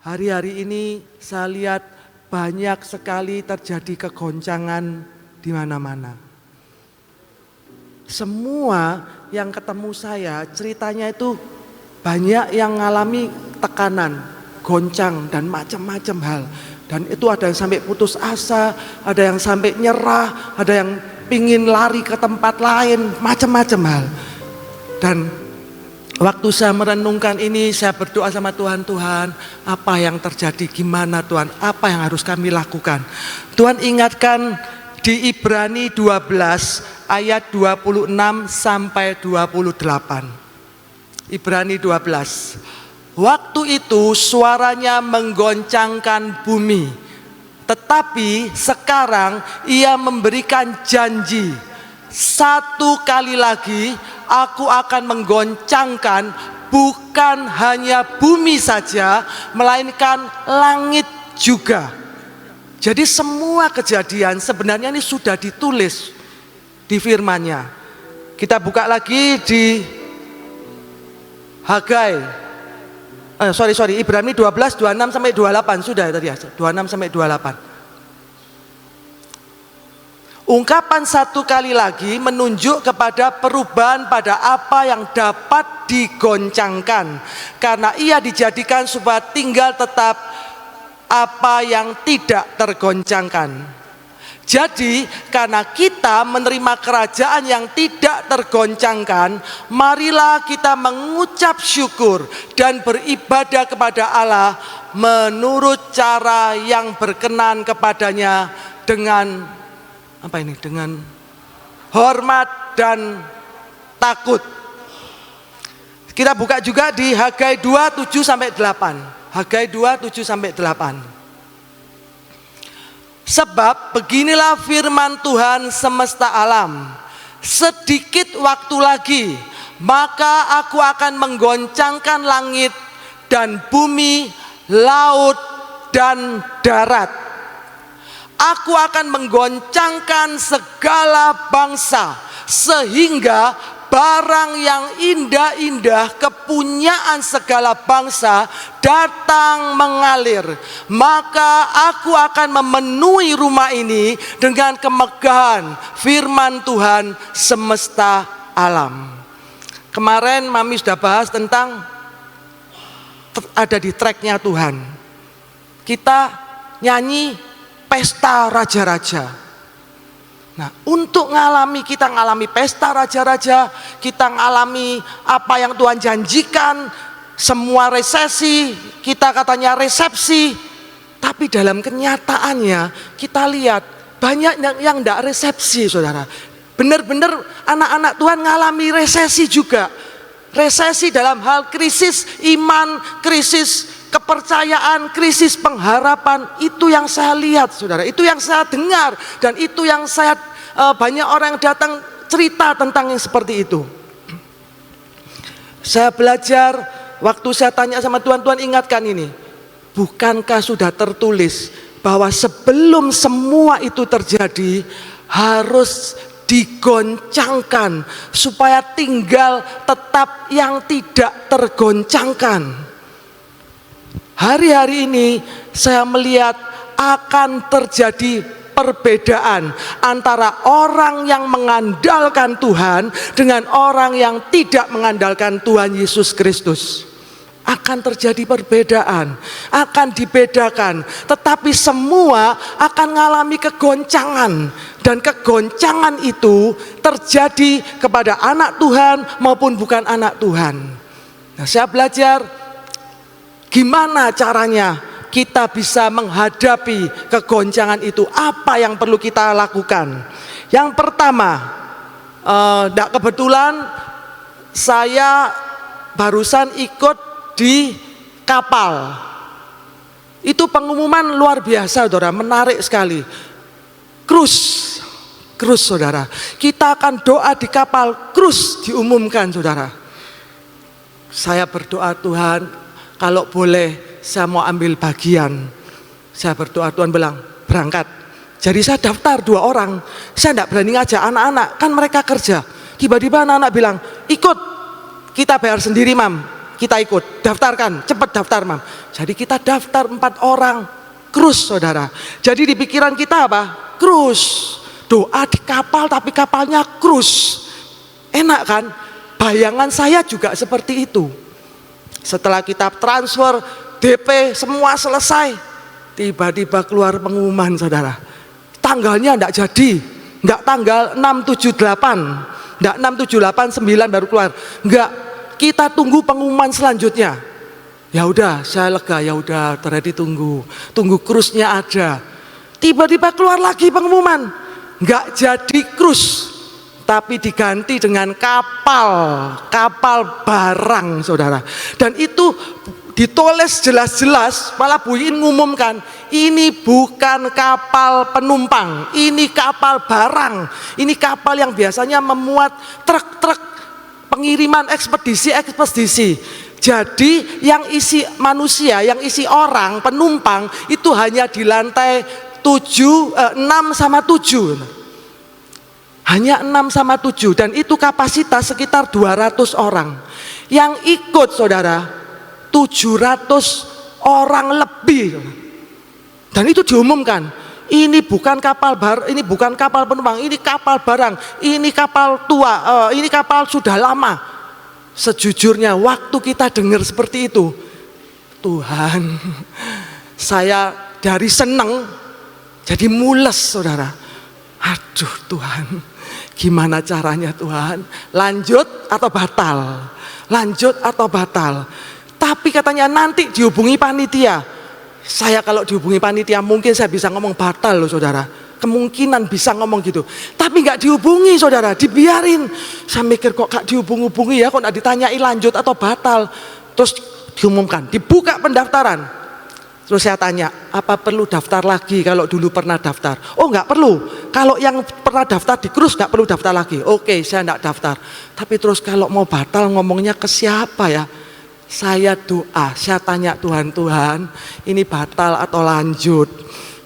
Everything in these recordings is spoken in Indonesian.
Hari-hari ini saya lihat banyak sekali terjadi kegoncangan di mana-mana. Semua yang ketemu saya ceritanya itu banyak yang mengalami tekanan, goncang dan macam-macam hal. Dan itu ada yang sampai putus asa, ada yang sampai nyerah, ada yang pingin lari ke tempat lain, macam-macam hal. Dan waktu saya merenungkan ini, saya berdoa sama Tuhan, Tuhan, apa yang terjadi, gimana Tuhan, apa yang harus kami lakukan. Tuhan ingatkan di Ibrani 12 ayat 26 sampai 28. Ibrani 12. Waktu itu suaranya menggoncangkan bumi, tetapi sekarang ia memberikan janji, satu kali lagi aku akan menggoncangkan bukan hanya bumi saja, melainkan langit juga. Jadi semua kejadian sebenarnya ini sudah ditulis di firman-Nya. Kita buka lagi di Ibrani 12, 26 sampai 28 sudah tadi ya, 26 sampai 28. Ungkapan satu kali lagi menunjuk kepada perubahan pada apa yang dapat digoncangkan, karena ia dijadikan supaya tinggal tetap apa yang tidak tergoncangkan. Jadi karena kita menerima kerajaan yang tidak tergoncangkan, marilah kita mengucap syukur dan beribadah kepada Allah menurut cara yang berkenan kepadanya dengan dengan hormat dan takut. Kita buka juga di Hagai 2, 7 sampai 8. Hagai 2, 7 sampai 8. Sebab beginilah firman Tuhan semesta alam, sedikit waktu lagi maka aku akan menggoncangkan langit dan bumi, laut dan darat. Aku akan menggoncangkan segala bangsa, sehingga barang yang indah-indah kepunyaan segala bangsa datang mengalir. Maka aku akan memenuhi rumah ini dengan kemegahan firman Tuhan semesta alam. Kemarin Mami sudah bahas tentang ada di tracknya Tuhan. Kita nyanyi pesta raja-raja. Nah, untuk kita ngalami pesta raja-raja, kita ngalami apa yang Tuhan janjikan, semua resesi, kita katanya resepsi, tapi dalam kenyataannya kita lihat banyak yang tidak resepsi, saudara. Benar-benar anak-anak Tuhan ngalami resesi juga. Resesi dalam hal krisis iman, krisis kepercayaan, krisis pengharapan. Itu yang saya lihat, saudara. Itu yang saya dengar, dan itu yang saya banyak orang yang datang cerita tentang yang seperti itu. Saya belajar, waktu saya tanya sama Tuhan, Tuhan ingatkan ini, bukankah sudah tertulis bahwa sebelum semua itu terjadi harus digoncangkan supaya tinggal tetap yang tidak tergoncangkan. Hari-hari ini saya melihat akan terjadi perbedaan antara orang yang mengandalkan Tuhan dengan orang yang tidak mengandalkan Tuhan Yesus Kristus. Akan terjadi perbedaan, akan dibedakan, tetapi semua akan mengalami kegoncangan, dan kegoncangan itu terjadi kepada anak Tuhan maupun bukan anak Tuhan. Nah, saya belajar gimana caranya kita bisa menghadapi kegoncangan itu. Apa yang perlu kita lakukan? Yang pertama, tidak kebetulan saya barusan ikut di kapal. Itu pengumuman luar biasa, saudara, menarik sekali. Cruise, saudara. Kita akan doa di kapal, cruise diumumkan, saudara. Saya berdoa, Tuhan, kalau boleh saya mau ambil bagian. Saya berdoa, Tuhan bilang berangkat. Jadi saya daftar 2 orang. Saya tidak berani ngajak anak-anak, kan mereka kerja. Tiba-tiba anak-anak bilang, ikut, kita bayar sendiri, Mam. kita ikut, daftarkan, cepat daftar mam. Jadi kita daftar 4 orang, krus saudara. Jadi di pikiran kita apa? Krus. Doa di kapal tapi kapalnya krus. Enak kan? Bayangan saya juga seperti itu. Setelah kita transfer, DP semua selesai, tiba-tiba keluar pengumuman saudara. Tanggalnya enggak jadi, enggak tanggal 678, enggak 6789 baru keluar. Enggak, kita tunggu pengumuman selanjutnya. Ya udah, saya lega, ya udah, terjadi tunggu krusnya ada. Tiba-tiba keluar lagi pengumuman, enggak jadi krus, tapi diganti dengan kapal barang saudara. Dan itu ditulis jelas-jelas, malah Bu Iin ngumumkan, ini bukan kapal penumpang, ini kapal barang. Ini kapal yang biasanya memuat truk-truk pengiriman ekspedisi. Jadi yang isi manusia, yang isi orang, penumpang itu hanya di lantai 6 sama 7. Hanya 6 sama 7 dan itu kapasitas sekitar 200 orang. Yang ikut saudara 700 orang lebih. Dan itu diumumkan, ini bukan kapal ini bukan kapal penumpang, ini kapal barang, ini kapal tua, ini kapal sudah lama. Sejujurnya waktu kita dengar seperti itu, Tuhan, saya dari seneng jadi mules saudara. Aduh Tuhan, gimana caranya Tuhan? Lanjut atau batal? Lanjut atau batal? Tapi katanya nanti dihubungi panitia. Saya kalau dihubungi panitia mungkin saya bisa ngomong batal loh saudara. Kemungkinan bisa ngomong gitu. Tapi nggak dihubungi saudara, dibiarin. Saya mikir kok gak dihubungi ya, kok nggak ditanyai lanjut atau batal. Terus diumumkan, dibuka pendaftaran. Terus saya tanya, apa perlu daftar lagi kalau dulu pernah daftar? Oh nggak perlu. Kalau yang pernah daftar di krus nggak perlu daftar lagi. Oke, saya nggak daftar. Tapi terus kalau mau batal ngomongnya ke siapa ya? Saya doa, saya tanya Tuhan, ini batal atau lanjut?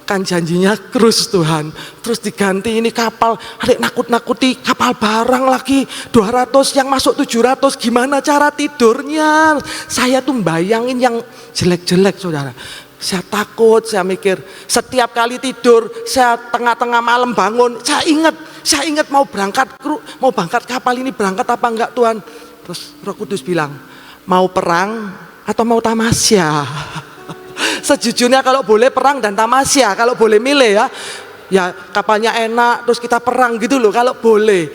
Kan janjinya krus Tuhan, terus diganti ini kapal, adik nakut-nakuti kapal barang lagi 200 yang masuk 700, gimana cara tidurnya? Saya tuh bayangin yang jelek-jelek saudara. Saya takut, saya mikir setiap kali tidur, saya tengah-tengah malam bangun, saya ingat mau berangkat kapal ini berangkat apa enggak Tuhan? Terus Roh Kudus bilang, mau perang atau mau tamasya? Sejujurnya kalau boleh perang dan tamasya, kalau boleh milih ya kapalnya enak terus kita perang gitu loh kalau boleh.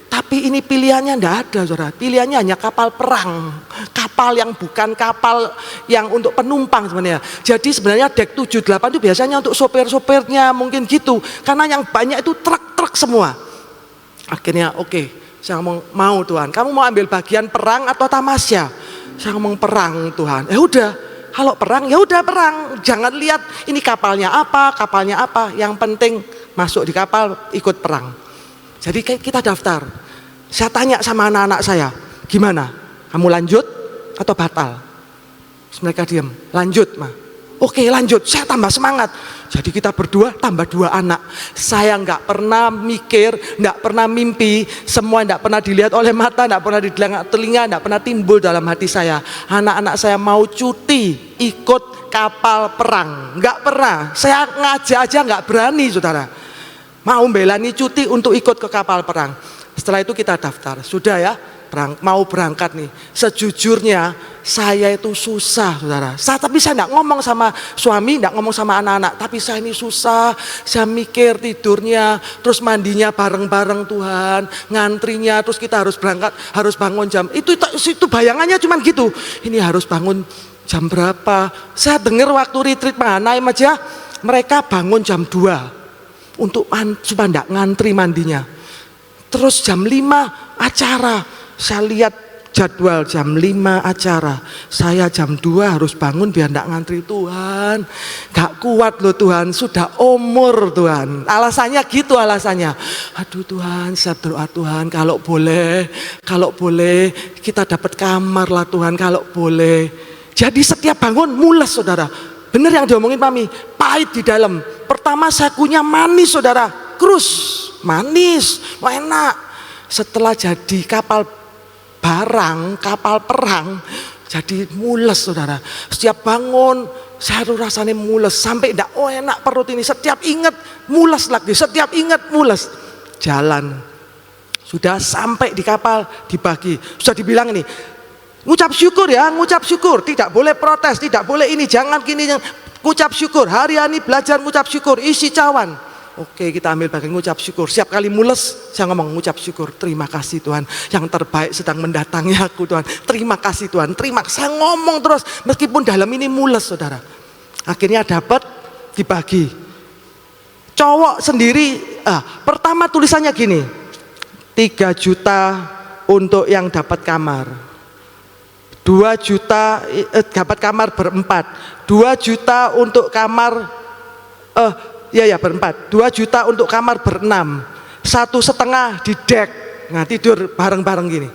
Tapi ini pilihannya enggak ada saudara, pilihannya hanya kapal perang, kapal yang bukan kapal yang untuk penumpang sebenarnya. Jadi sebenarnya dek 78 itu biasanya untuk sopir-sopirnya mungkin gitu, karena yang banyak itu truk-truk semua. Akhirnya oke, saya ngomong mau Tuhan, kamu mau ambil bagian perang atau tamasya? Saya ngomong perang Tuhan. Udah, kalau perang ya udah perang. Jangan lihat ini kapalnya apa, yang penting masuk di kapal ikut perang. Jadi kita daftar. Saya tanya sama anak-anak saya, gimana? Kamu lanjut atau batal? Terus mereka diam, lanjut mah. Oke lanjut, saya tambah semangat. Jadi kita berdua tambah 2 anak. Saya nggak pernah mikir, nggak pernah mimpi, semua nggak pernah dilihat oleh mata, nggak pernah dilihat telinga, nggak pernah timbul dalam hati saya. Anak-anak saya mau cuti ikut kapal perang, nggak pernah. Saya ngajak aja nggak berani saudara. Mau belani cuti untuk ikut ke kapal perang. Setelah itu kita daftar, sudah ya. Mau berangkat nih. Sejujurnya saya itu susah saudara. Tapi saya tidak ngomong sama suami, tidak ngomong sama anak-anak. Tapi saya ini susah. Saya mikir tidurnya, terus mandinya bareng-bareng Tuhan, ngantrinya, terus kita harus berangkat, harus bangun jam. Itu bayangannya cuma gitu. Ini harus bangun jam berapa? Saya dengar waktu retreat Mahanaim aja, mereka bangun jam 2 untuk supaya tidak ngantri mandinya. Terus jam 5 acara. Saya lihat jadwal jam 5 acara. Saya jam 2 harus bangun biar tidak ngantri Tuhan. Gak kuat loh Tuhan, sudah umur Tuhan. Alasannya gitu alasannya. Aduh Tuhan, saya berdoa Tuhan kalau boleh kita dapat kamar lah Tuhan kalau boleh. Jadi setiap bangun mules saudara. Bener yang diomongin Mami, pahit di dalam. Pertama saya kunyah manis saudara, krus, manis, enak. Setelah jadi kapal barang, kapal perang, Jadi mules saudara. Setiap bangun saya tuh rasanya mules sampai enggak enak perut ini. Setiap ingat mules lagi, setiap ingat mules. Jalan. Sudah sampai di kapal dibagi. Sudah dibilang ini, ngucap syukur ya, ngucap syukur. Tidak boleh protes, tidak boleh ini, jangan gini. Ngucap syukur, hari ini belajar ngucap syukur, isi cawan. Oke, kita ambil bagian ngucap syukur. Setiap kali mules, saya ngomong ngucap syukur. Terima kasih Tuhan, yang terbaik sedang mendatangi aku Tuhan. Terima kasih Tuhan, terima kasih. Saya ngomong terus, meskipun dalam ini mules saudara. Akhirnya dapat dibagi. Cowok sendiri, pertama tulisannya gini, 3 juta untuk yang dapat kamar. 2 juta dapat kamar berempat, 2 juta untuk kamar berempat, 2 juta untuk kamar berenam, 1,5 di dek. Nah tidur bareng-bareng gini.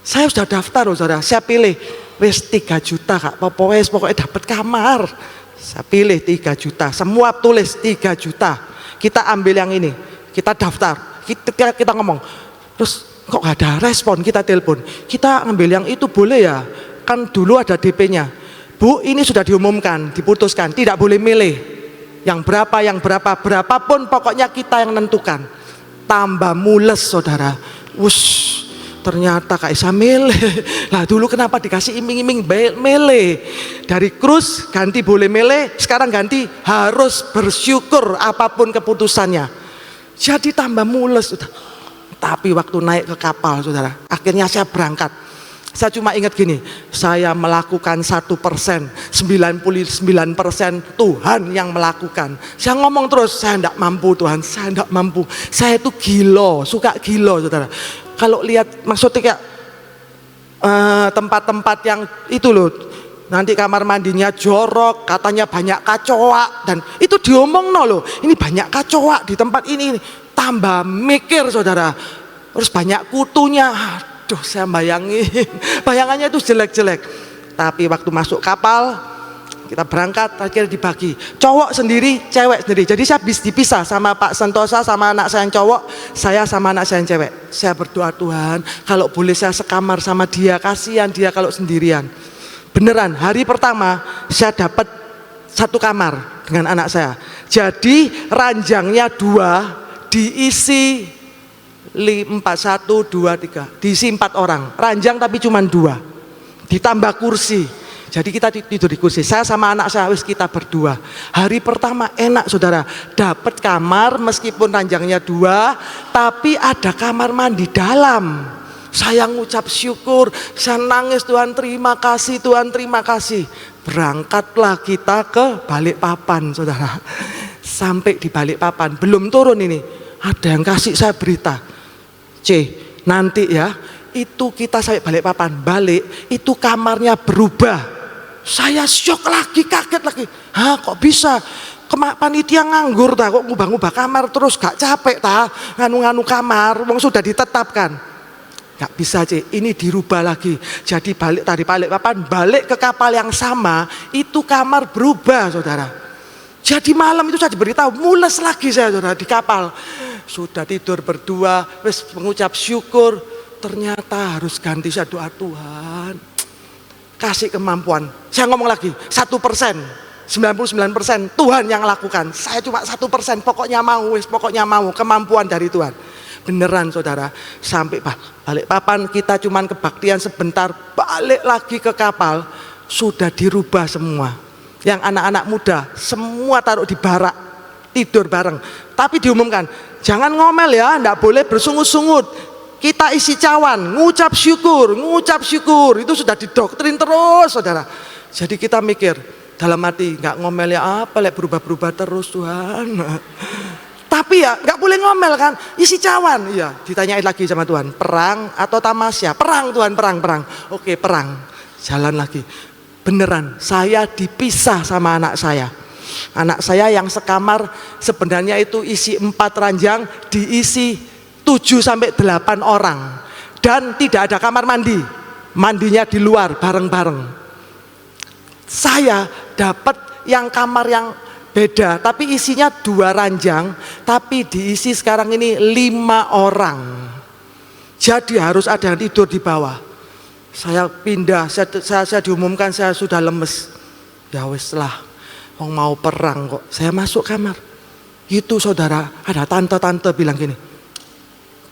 Saya sudah daftar loh saudara, saya pilih wes 3 juta kak, pokoknya dapat kamar. Saya pilih 3 juta, semua tulis 3 juta. Kita ambil yang ini, kita daftar, kita ngomong, terus kok gak ada respon, kita telepon, kita ambil yang itu boleh ya, kan dulu ada DP-nya. Bu, ini sudah diumumkan, diputuskan, tidak boleh milih yang berapa, berapapun pokoknya kita yang nentukan. Tambah mules saudara. Ternyata Kak Isa milih. Lah dulu kenapa dikasih iming-iming milih? Dari krus ganti boleh milih, sekarang ganti harus bersyukur apapun keputusannya. Jadi tambah mules. Tapi waktu naik ke kapal saudara, akhirnya saya berangkat. Saya cuma ingat gini, saya melakukan 1%, 99% Tuhan yang melakukan. Saya ngomong terus, saya tidak mampu Tuhan, saya tidak mampu. Saya itu gilo, suka gilo saudara. Kalau lihat maksudnya kayak tempat-tempat yang itu loh, nanti kamar mandinya jorok, katanya banyak kacoak, dan itu diomong loh, ini banyak kacoak di tempat ini. Tambah mikir saudara, terus banyak kutunya. Aduh, saya bayangannya itu jelek-jelek. Tapi waktu masuk kapal, kita berangkat, akhirnya dibagi. Cowok sendiri, cewek sendiri. Jadi saya dipisah sama Pak Sentosa, sama anak saya yang cowok, saya sama anak saya yang cewek. Saya berdoa, Tuhan, kalau boleh saya sekamar sama dia, kasihan dia kalau sendirian. Beneran, hari pertama saya dapat 1 kamar dengan anak saya. Jadi ranjangnya 2, diisi 1, 2, 3, diisi 4 orang, ranjang tapi cuma 2, ditambah kursi. Jadi kita tidur di kursi, saya sama anak saya, kita berdua. Hari pertama enak saudara, dapat kamar meskipun ranjangnya 2, tapi ada kamar mandi dalam. Saya ngucap syukur, saya nangis, Tuhan terima kasih, Tuhan terima kasih. Berangkatlah kita ke Balikpapan saudara. Sampai di Balikpapan, belum turun ini, ada yang kasih saya berita, nanti ya, itu kita sampai Balikpapan, balik, itu kamarnya berubah. Saya syok lagi, kaget lagi, kok bisa? Panitia nganggur kok ngubah-ngubah kamar terus, gak capek nganu-nganu kamar, wong sudah ditetapkan. Gak bisa ini dirubah lagi. Jadi balik dari Balikpapan, balik ke kapal yang sama, itu kamar berubah saudara. Jadi malam itu saya diberitahu, mules lagi saya saudara di kapal. Sudah tidur berdua, wis mengucap syukur, ternyata harus ganti. Saya doa, Tuhan kasih kemampuan. Saya ngomong lagi, 1%, 99% Tuhan yang lakukan. Saya cuma 1%, pokoknya mau, kemampuan dari Tuhan. Beneran saudara, sampai Balikpapan kita cuman kebaktian sebentar, balik lagi ke kapal, sudah dirubah semua. Yang anak-anak muda semua taruh di barak, tidur bareng. Tapi diumumkan, jangan ngomel ya, enggak boleh bersungut-sungut. Kita isi cawan, ngucap syukur. Itu sudah didoktrin terus saudara. Jadi kita mikir dalam hati, enggak ngomel ya apa, berubah-berubah terus Tuhan. Tapi ya nggak boleh ngomel kan, isi cawan. Iya, ditanyain lagi sama Tuhan, perang atau tamasya? Perang Tuhan, perang. Oke, perang. Jalan lagi. Beneran, saya dipisah sama anak saya. Anak saya yang sekamar sebenarnya itu isi 4 ranjang, diisi 7-8 orang. Dan tidak ada kamar mandi, mandinya di luar bareng-bareng. Saya dapat yang kamar yang beda, tapi isinya 2 ranjang, tapi diisi sekarang ini 5 orang. Jadi harus ada yang tidur di bawah. Saya pindah, saya diumumkan saya sudah lemes. Ya wis lah, mau perang kok. Saya masuk kamar. Itu saudara, ada tante-tante bilang gini,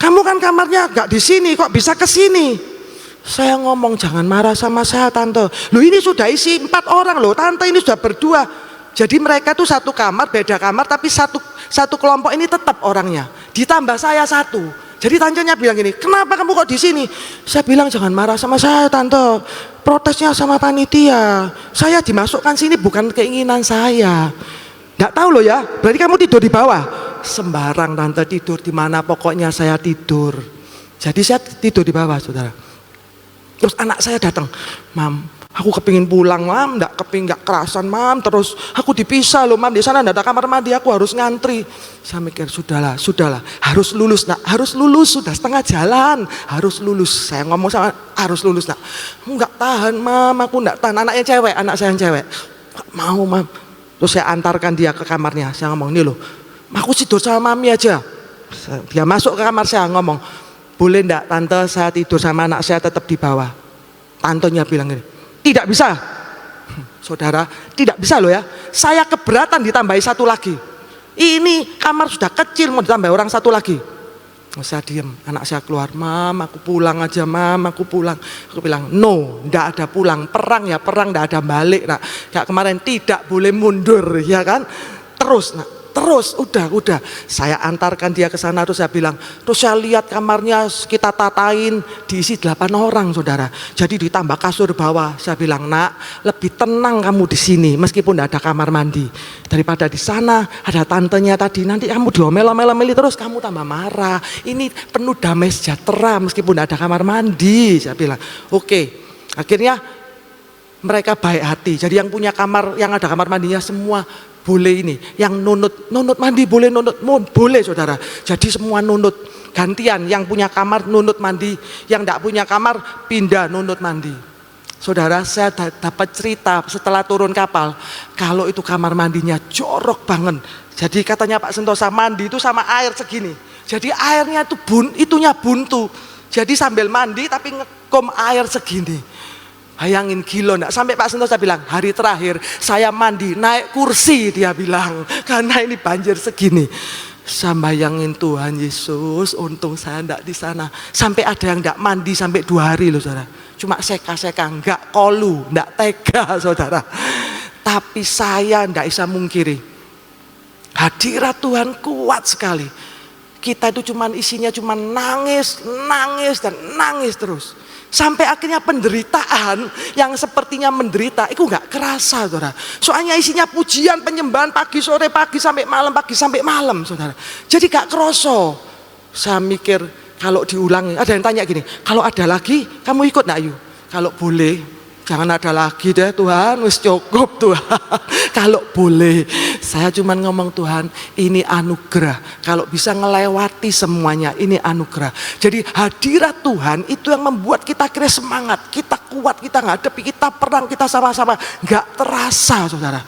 kamu kan kamarnya gak di sini, kok bisa ke sini? Saya ngomong, jangan marah sama saya tante. Loh ini sudah isi 4 orang loh, tante ini sudah berdua. Jadi mereka tuh satu kamar, beda kamar, tapi satu kelompok ini tetap orangnya. Ditambah saya 1. Jadi tantenya bilang gini, kenapa kamu kok di sini? Saya bilang jangan marah sama saya tante, protesnya sama panitia. Saya dimasukkan sini bukan keinginan saya. Nggak tahu loh ya, berarti kamu tidur di bawah. Sembarang tante, tidur di mana pokoknya saya tidur. Jadi saya tidur di bawah saudara. Terus anak saya datang, mam, aku kepingin pulang mam, nggak kerasan mam, terus aku dipisah loh mam, di sana nggak ada kamar mandi, aku harus ngantri. Saya mikir sudahlah, harus lulus nak, harus lulus, sudah setengah jalan, harus lulus. Saya ngomong sama harus lulus nak, nggak tahan mam, aku nggak tahan. Anaknya cewek, anak saya yang cewek, nggak mau mam. Terus saya antarkan dia ke kamarnya, saya ngomong, nih loh, aku tidur sama mami aja. Dia masuk ke kamar saya ngomong, boleh enggak tante saya tidur sama anak saya tetap di bawah? Tantenya bilang gini, tidak bisa. Saudara, tidak bisa loh ya. Saya keberatan ditambahi 1 lagi. Ini kamar sudah kecil mau ditambah orang 1 lagi. Saya diem, anak saya keluar, mam aku pulang aja mam, aku pulang. Aku bilang no, enggak ada pulang, perang ya perang, enggak ada balik nak. Kayak kemarin tidak boleh mundur ya kan. Terus nak, terus udah saya antarkan dia ke sana. Terus saya bilang, terus saya lihat kamarnya kita tatain diisi 8 orang saudara. Jadi ditambah kasur bawah. Saya bilang nak, lebih tenang kamu di sini meskipun tidak ada kamar mandi daripada di sana ada tantenya tadi. Nanti kamu diomel-omel terus kamu tambah marah. Ini penuh damai sejahtera meskipun tidak ada kamar mandi. Saya bilang oke. Akhirnya mereka baik hati. Jadi yang punya kamar, yang ada kamar mandinya semua boleh ini, yang nunut mandi boleh, boleh saudara. Jadi semua nunut gantian, yang punya kamar nunut mandi, yang tidak punya kamar pindah nunut mandi. Saudara, saya dapat cerita setelah turun kapal, kalau itu kamar mandinya jorok banget. Jadi katanya Pak Sentosa, mandi itu sama air segini. Jadi airnya itu itunya buntu. Jadi sambil mandi tapi ngekom air segini. Bayangin gila enggak? Sampai Pak Sentosa bilang, hari terakhir saya mandi naik kursi, dia bilang, karena ini banjir segini. Saya bayangin Tuhan Yesus, untung saya enggak di sana. Sampai ada yang enggak mandi sampai 2 hari loh saudara. Cuma seka-seka, enggak kolu, enggak tega saudara. Tapi saya enggak bisa mungkiri, hadirat Tuhan kuat sekali. Kita itu isinya cuma nangis dan nangis terus. Sampai akhirnya penderitaan yang sepertinya menderita itu nggak kerasa saudara. Soalnya isinya pujian, penyembahan pagi sore, pagi sampai malam saudara. Jadi gak kerasa. Saya mikir kalau diulangi, ada yang tanya gini, kalau ada lagi kamu ikut gak Yu? Kalau boleh, jangan ada lagi deh Tuhan, wis cukup Tuhan. Kalau boleh, saya cuma ngomong Tuhan, ini anugerah. Kalau bisa ngelewati semuanya, ini anugerah. Jadi hadirat Tuhan itu yang membuat kita kira semangat, kita kuat, kita ngadepi, kita perang, kita sama-sama. Gak terasa saudara.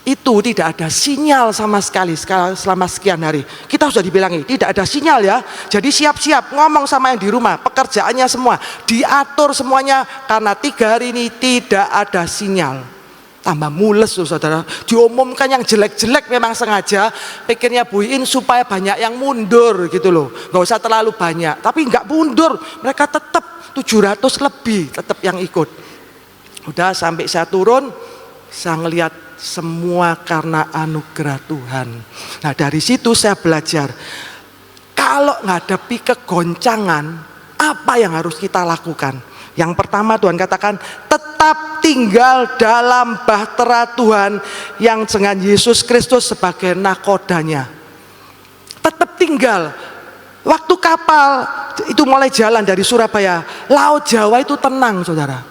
Itu tidak ada sinyal sama sekali selama sekian hari. Kita sudah dibilangi, tidak ada sinyal ya. Jadi siap-siap ngomong sama yang di rumah, pekerjaannya semua diatur semuanya, karena 3 hari ini tidak ada sinyal. Tambah mules tuh saudara. Diumumkan yang jelek-jelek memang sengaja, pikirnya buin supaya banyak yang mundur gitu loh. Gak usah terlalu banyak, tapi gak mundur. Mereka tetap 700 lebih tetap yang ikut. Udah sampai saya turun, saya ngelihat semua karena anugerah Tuhan. Nah dari situ saya belajar, kalau ngadepi kegoncangan, apa yang harus kita lakukan? Yang pertama Tuhan katakan, tetap tinggal dalam bahtera Tuhan yang dengan Yesus Kristus sebagai nakodanya. Tetap tinggal. Waktu kapal itu mulai jalan dari Surabaya, Laut Jawa itu tenang saudara.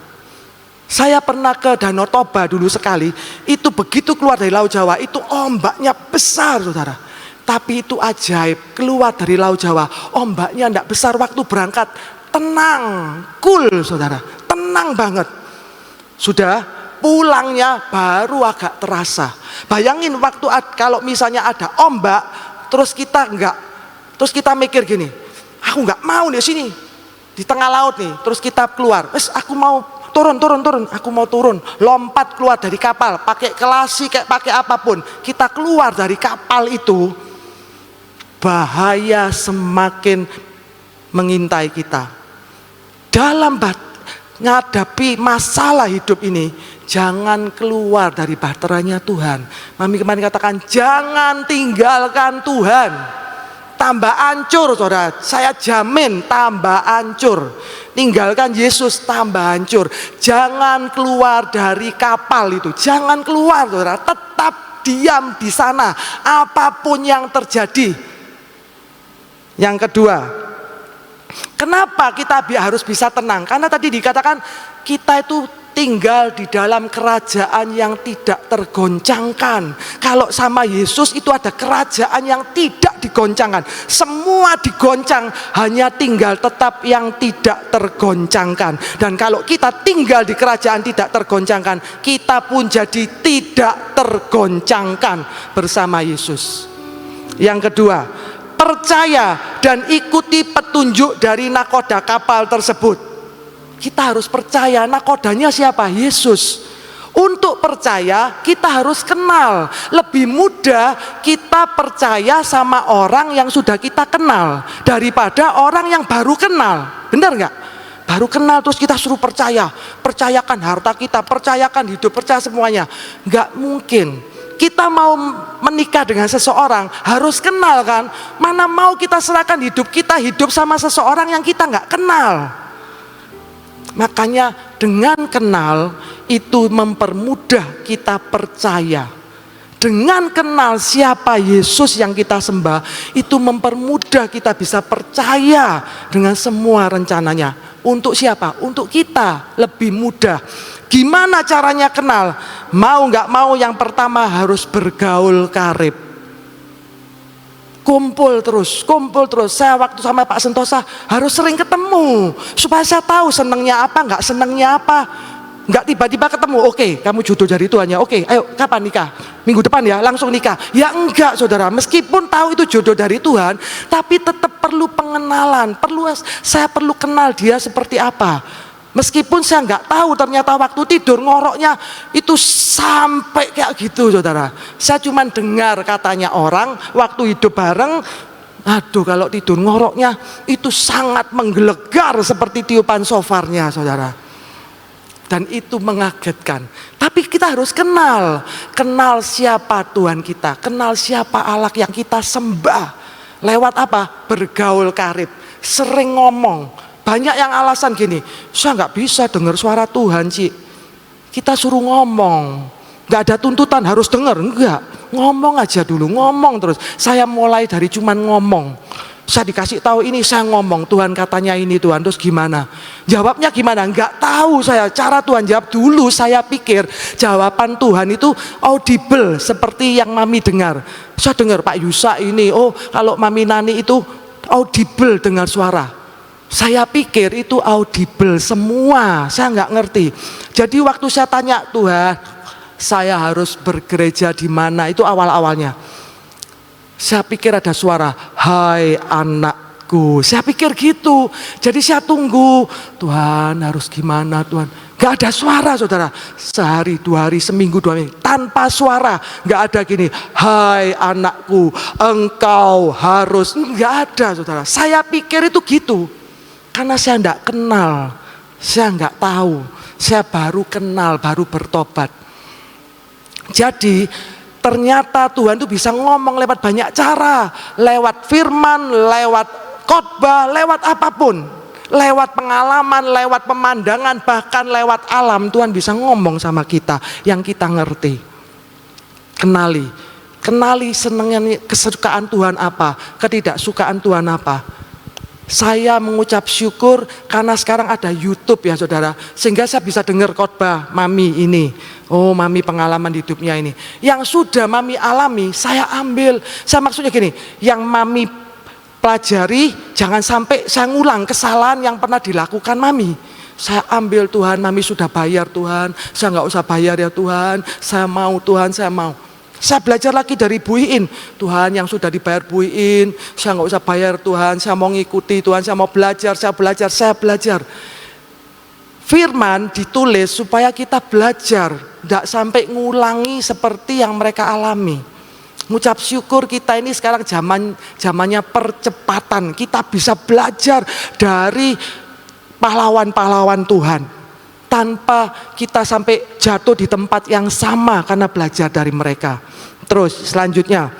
Saya pernah ke Danau Toba dulu sekali, itu begitu keluar dari Laut Jawa, itu ombaknya besar saudara. Tapi itu ajaib, keluar dari Laut Jawa, ombaknya enggak besar, waktu berangkat tenang, cool saudara, tenang banget. Sudah pulangnya baru agak terasa. Bayangin waktu kalau misalnya ada ombak, terus kita mikir gini, aku enggak mau di sini. di tengah laut nih, terus kita keluar, aku mau turun, aku mau turun, lompat keluar dari kapal, pakai kelasi, kayak pakai apapun, kita keluar dari kapal itu, bahaya semakin mengintai kita. Dalam menghadapi masalah hidup ini, jangan keluar dari bahteranya Tuhan. Mami kemarin katakan, jangan tinggalkan Tuhan. Tambah hancur saudara, saya jamin tambah hancur. Tinggalkan Yesus tambah hancur. Jangan keluar dari kapal itu, jangan keluar saudara, tetap diam di sana apapun yang terjadi. Yang kedua, kenapa kita harus bisa tenang? Karena tadi dikatakan kita itu tinggal di dalam kerajaan yang tidak tergoncangkan. Kalau sama Yesus itu ada kerajaan yang tidak digoncangkan. Semua digoncang, hanya tinggal tetap yang tidak tergoncangkan. Dan kalau kita tinggal di kerajaan tidak tergoncangkan, kita pun jadi tidak tergoncangkan bersama Yesus. Yang kedua, percaya dan ikuti petunjuk dari nakoda kapal tersebut. Kita harus percaya, nakodanya siapa? Yesus. Untuk percaya kita harus kenal. Lebih mudah kita percaya sama orang yang sudah kita kenal daripada orang yang baru kenal. Benar nggak? Baru kenal terus kita suruh percaya, percayakan harta kita, percayakan hidup, percaya semuanya. Nggak mungkin. Kita mau menikah dengan seseorang harus kenal kan? Mana mau kita serahkan hidup kita hidup sama seseorang yang kita nggak kenal. Makanya dengan kenal itu mempermudah kita percaya. Dengan kenal siapa Yesus yang kita sembah, itu mempermudah kita bisa percaya dengan semua rencananya. Untuk siapa? Untuk kita lebih mudah. Gimana caranya kenal? Mau nggak mau yang pertama harus bergaul karib. Kumpul terus. Saya waktu sama Pak Sentosa harus sering ketemu supaya saya tahu senangnya apa, nggak senangnya apa. Nggak tiba-tiba ketemu, oke, kamu jodoh dari Tuhan ya, oke, ayo kapan nikah? Minggu depan ya, langsung nikah. Ya enggak saudara, meskipun tahu itu jodoh dari Tuhan, tapi tetap perlu pengenalan. Saya perlu kenal dia seperti apa. Meskipun saya nggak tahu, ternyata waktu tidur ngoroknya itu sampai kayak gitu saudara. Saya cuma dengar katanya orang waktu hidup bareng, aduh kalau tidur ngoroknya itu sangat menggelegar seperti tiupan shofarnya saudara. Dan itu mengagetkan. Tapi kita harus kenal siapa Tuhan kita, kenal siapa Allah yang kita sembah. Lewat apa? Bergaul karib, sering ngomong. Banyak yang alasan gini, saya nggak bisa dengar suara Tuhan Ci. Kita suruh ngomong, nggak ada tuntutan harus dengar, enggak. Ngomong aja dulu, ngomong terus. Saya mulai dari cuman ngomong. Saya dikasih tahu ini, saya ngomong, Tuhan katanya ini Tuhan, terus gimana? Jawabnya gimana? Nggak tahu saya. Cara Tuhan jawab dulu, saya pikir jawaban Tuhan itu audible seperti yang Mami dengar. Saya dengar Pak Yusa ini, oh kalau Mami Nani itu audible dengar suara. Saya pikir itu audible semua, saya nggak ngerti. Jadi waktu saya tanya Tuhan, saya harus bergereja di mana? Itu awal-awalnya. Saya pikir ada suara, hai anakku. Saya pikir gitu. Jadi saya tunggu, Tuhan harus gimana Tuhan? Gak ada suara saudara. Sehari, 2 hari, seminggu, 2 minggu, tanpa suara. Gak ada gini, hai anakku, engkau harus. Gak ada saudara. Saya pikir itu gitu. Karena saya tidak kenal, saya nggak tahu, saya baru kenal, baru bertobat. Jadi ternyata Tuhan itu bisa ngomong lewat banyak cara, lewat firman, lewat khotbah, lewat apapun, lewat pengalaman, lewat pemandangan, bahkan lewat alam. Tuhan bisa ngomong sama kita yang kita ngerti. Kenali senangnya, kesukaan Tuhan apa, ketidaksukaan Tuhan apa. Saya mengucap syukur karena sekarang ada YouTube ya saudara, sehingga saya bisa dengar khotbah Mami ini. Oh Mami pengalaman hidupnya ini, yang sudah Mami alami saya ambil. Saya maksudnya gini, yang Mami pelajari jangan sampai saya ngulang kesalahan yang pernah dilakukan Mami. Saya ambil Tuhan, Mami sudah bayar Tuhan, saya nggak usah bayar ya Tuhan, saya mau Tuhan, saya mau. Saya belajar lagi dari Bu Iin. Tuhan, yang sudah dibayar Bu Iin, saya nggak usah bayar Tuhan, saya mau ngikuti Tuhan, saya mau belajar, saya belajar. Firman ditulis supaya kita belajar, tidak sampai ngulangi seperti yang mereka alami. Ngucap syukur kita ini sekarang zamannya percepatan. Kita bisa belajar dari pahlawan-pahlawan Tuhan tanpa kita sampai jatuh di tempat yang sama karena belajar dari mereka. Terus selanjutnya,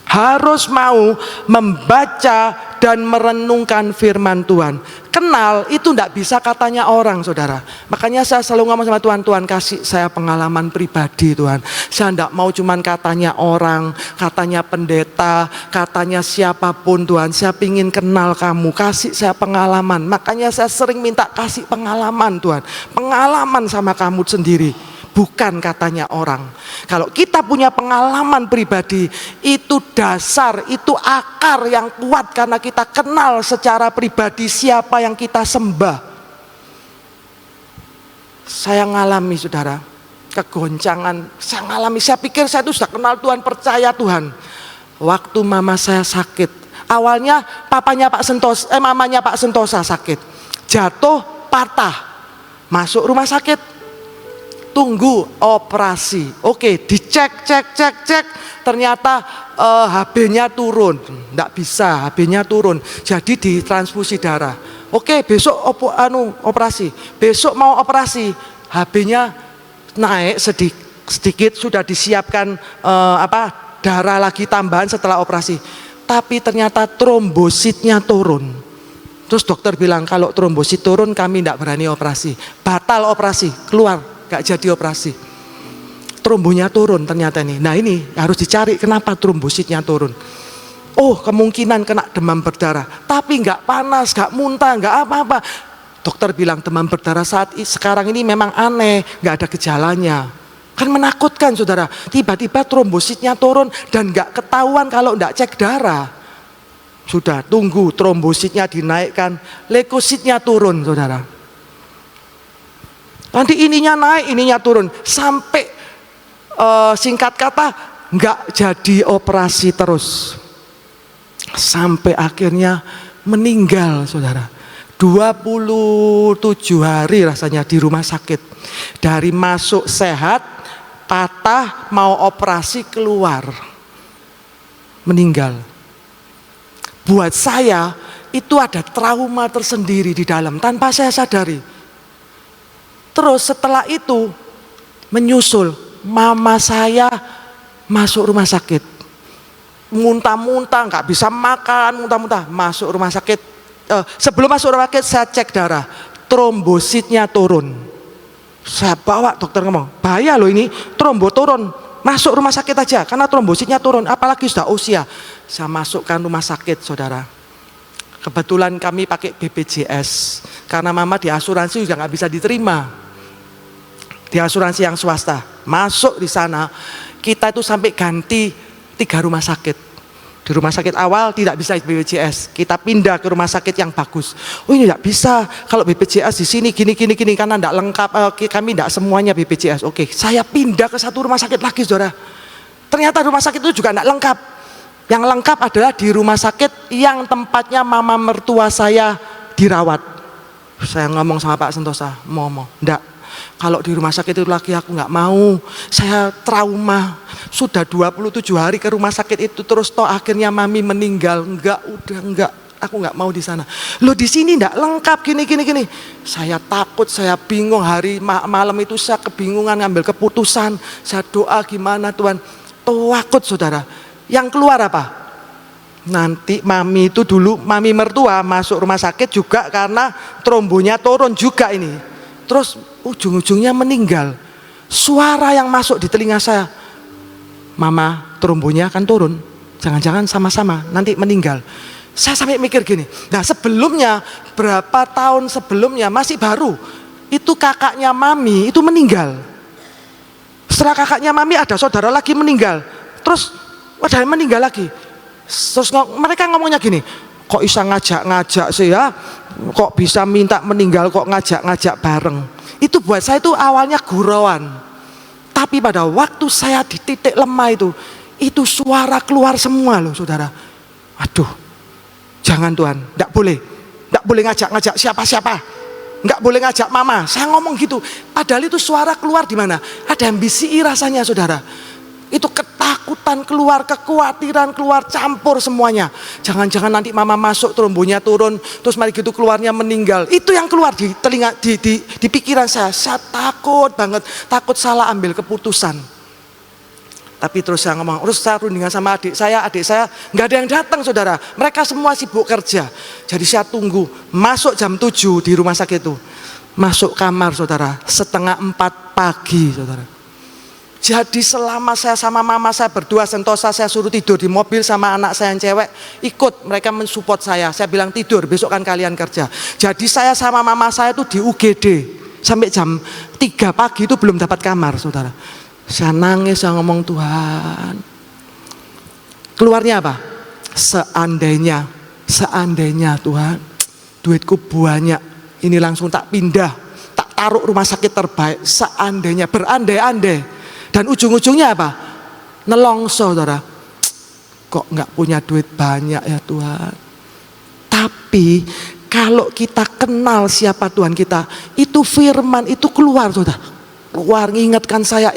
harus mau membaca dan merenungkan firman Tuhan. Kenal itu tidak bisa katanya orang, saudara. Makanya saya selalu ngomong sama Tuhan, Tuhan kasih saya pengalaman pribadi Tuhan. Saya tidak mau cuman katanya orang, katanya pendeta, katanya siapapun Tuhan. Saya ingin kenal kamu, kasih saya pengalaman. Makanya saya sering minta kasih pengalaman Tuhan. Pengalaman sama kamu sendiri. Bukan katanya orang. Kalau kita punya pengalaman pribadi, itu dasar, itu akar yang kuat karena kita kenal secara pribadi siapa yang kita sembah. Saya ngalami, saudara, kegoncangan. Saya pikir saya itu sudah kenal Tuhan, percaya Tuhan. Waktu mama saya sakit, awalnya mamanya Pak Sentosa sakit, jatuh, patah, masuk rumah sakit. Tunggu operasi. Oke, dicek, ternyata HB-nya turun. Tidak bisa, HB-nya turun. Jadi ditransfusi darah. Oke, besok operasi. Besok mau operasi, HB-nya naik sedikit, sudah disiapkan darah lagi tambahan setelah operasi. Tapi ternyata trombositnya turun. Terus dokter bilang kalau trombosit turun kami tidak berani operasi. Batal operasi, keluar. Gak jadi operasi. Trombonya turun ternyata ini. Nah ini harus dicari kenapa trombositnya turun. Oh, kemungkinan kena demam berdarah. Tapi gak panas, gak muntah, gak apa-apa. Dokter bilang demam berdarah sekarang ini memang aneh, gak ada gejalanya. Kan menakutkan, saudara. Tiba-tiba trombositnya turun dan gak ketahuan kalau gak cek darah. Sudah tunggu trombositnya dinaikkan, leukositnya turun, saudara. Nanti ininya naik, ininya turun. Sampai singkat kata nggak jadi operasi terus. Sampai akhirnya meninggal, saudara. 27 hari rasanya di rumah sakit. Dari masuk sehat, patah, mau operasi, keluar. Meninggal. Buat saya itu ada trauma tersendiri di dalam tanpa saya sadari. Terus setelah itu menyusul, mama saya masuk rumah sakit. Muntah-muntah, nggak bisa makan, muntah-muntah, masuk rumah sakit. Sebelum masuk rumah sakit saya cek darah, trombositnya turun. Saya bawa, dokter ngomong, bahaya loh ini, trombo turun. Masuk rumah sakit aja, karena trombositnya turun, apalagi sudah usia. Saya masukkan rumah sakit, saudara. Kebetulan kami pakai BPJS, karena mama di asuransi juga nggak bisa diterima. Di asuransi yang swasta, masuk di sana, kita itu sampai ganti 3 rumah sakit. Di rumah sakit awal tidak bisa BPJS, kita pindah ke rumah sakit yang bagus. Oh ini tidak bisa, kalau BPJS di sini gini karena tidak lengkap, kami tidak semuanya BPJS. Oke, saya pindah ke satu rumah sakit lagi, saudara. Ternyata rumah sakit itu juga tidak lengkap. Yang lengkap adalah di rumah sakit yang tempatnya mama mertua saya dirawat. Saya ngomong sama Pak Sentosa, mau, enggak. Kalau di rumah sakit itu lagi aku nggak mau, saya trauma. Sudah 27 hari ke rumah sakit itu terus toh akhirnya mami meninggal. Enggak, aku nggak mau di sana. Loh di sini nggak lengkap gini. Saya takut, saya bingung malam itu saya kebingungan ngambil keputusan. Saya doa gimana Tuhan, takut, saudara. Yang keluar apa? Nanti mami itu dulu, mami mertua masuk rumah sakit juga karena trombonya turun juga ini. Terus ujung-ujungnya meninggal. Suara yang masuk di telinga saya, mama trombonya akan turun, jangan-jangan sama-sama nanti meninggal. Saya sampai mikir gini, nah sebelumnya, berapa tahun sebelumnya, masih baru, itu kakaknya mami itu meninggal. Setelah kakaknya mami ada saudara lagi meninggal. Terus ada yang meninggal lagi. Terus mereka ngomongnya gini, kok bisa ngajak-ngajak sih ya, kok bisa minta meninggal, kok ngajak-ngajak bareng. Itu buat saya itu awalnya gurauan. Tapi pada waktu saya di titik lemah itu suara keluar semua loh saudara. Aduh, jangan Tuhan, enggak boleh ngajak siapa-siapa, enggak boleh ngajak mama. Saya ngomong gitu, padahal itu suara keluar di mana? Ada yang bisiki rasanya saudara. Itu ketakutan keluar, kekhawatiran keluar, campur semuanya. Jangan-jangan nanti mama masuk, trombonya turun, terus mari gitu keluarnya meninggal. Itu yang keluar di telinga, di pikiran saya. Saya takut banget, takut salah ambil keputusan. Tapi terus saya ngomong, terus saya rundingan sama adik saya nggak ada yang datang saudara. Mereka semua sibuk kerja. Jadi saya tunggu, masuk jam 7 di rumah sakit itu. Masuk kamar saudara, 3:30 pagi saudara. Jadi selama saya sama mama saya berdua sentosa, saya suruh tidur di mobil sama anak saya yang cewek, ikut mereka mensupport saya. Saya bilang tidur, besok kan kalian kerja. Jadi saya sama mama saya itu di UGD sampai jam 3 pagi itu belum dapat kamar saudara. Saya nangis, saya ngomong Tuhan. Keluarnya apa? Seandainya Tuhan, duitku banyak, ini langsung tak pindah, tak taruh rumah sakit terbaik. Seandainya, berandai-andai. Dan ujung-ujungnya apa? Nelongso saudara. Kok nggak punya duit banyak ya Tuhan. Tapi kalau kita kenal siapa Tuhan kita, itu firman itu keluar saudara. Keluar, ingatkan saya.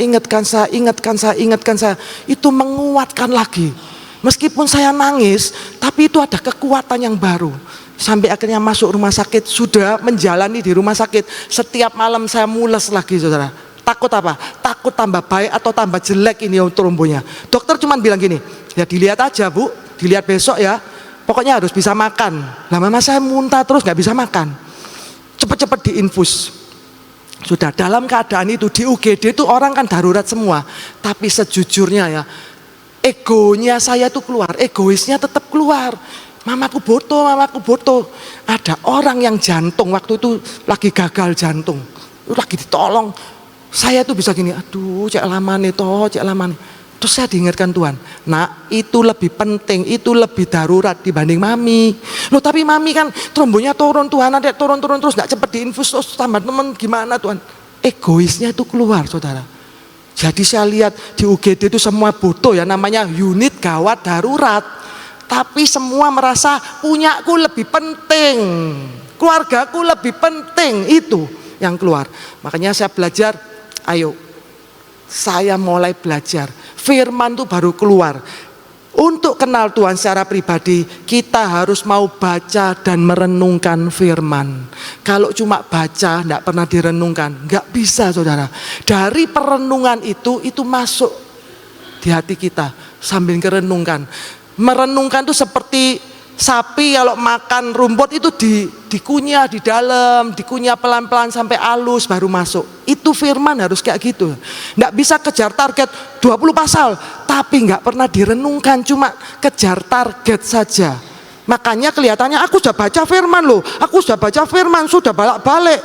Itu menguatkan lagi. Meskipun saya nangis, tapi itu ada kekuatan yang baru. Sampai akhirnya masuk rumah sakit, sudah menjalani di rumah sakit. Setiap malam saya mules lagi saudara. Takut apa? Takut tambah baik atau tambah jelek ini trombonya. Dokter cuma bilang gini, ya dilihat aja bu, dilihat besok ya. Pokoknya harus bisa makan. Lah mama saya muntah terus nggak bisa makan. Cepet-cepet diinfus. Sudah dalam keadaan itu di UGD itu orang kan darurat semua. Tapi sejujurnya ya, egonya saya tuh keluar, egoisnya tetap keluar. Mamaku butuh. Ada orang yang jantung waktu itu lagi gagal jantung, lagi ditolong. Saya tuh bisa gini, aduh cek lama nih. Terus saya diingatkan Tuhan, nah itu lebih penting, itu lebih darurat dibanding mami. Loh tapi mami kan trombonya turun Tuhan, ada turun terus gak cepet diinfus terus tambah temen gimana Tuhan. Egoisnya itu keluar saudara. Jadi saya lihat di UGD itu semua butuh ya, namanya unit gawat darurat. Tapi semua merasa punyaku lebih penting, keluargaku lebih penting, itu yang keluar. Makanya saya belajar, ayo saya mulai belajar. Firman itu baru keluar. Untuk kenal Tuhan secara pribadi, kita harus mau baca dan merenungkan firman. Kalau cuma baca, tidak pernah direnungkan, nggak bisa saudara. Dari perenungan itu masuk di hati kita sambil merenungkan. Merenungkan itu seperti sapi kalau makan rumput itu dikunyah di dalam, dikunyah pelan-pelan sampai halus baru masuk. Itu firman harus kayak gitu. Nggak bisa kejar target 20 pasal, tapi nggak pernah direnungkan, cuma kejar target saja. Makanya kelihatannya aku sudah baca firman loh, aku sudah baca firman, sudah balik-balik,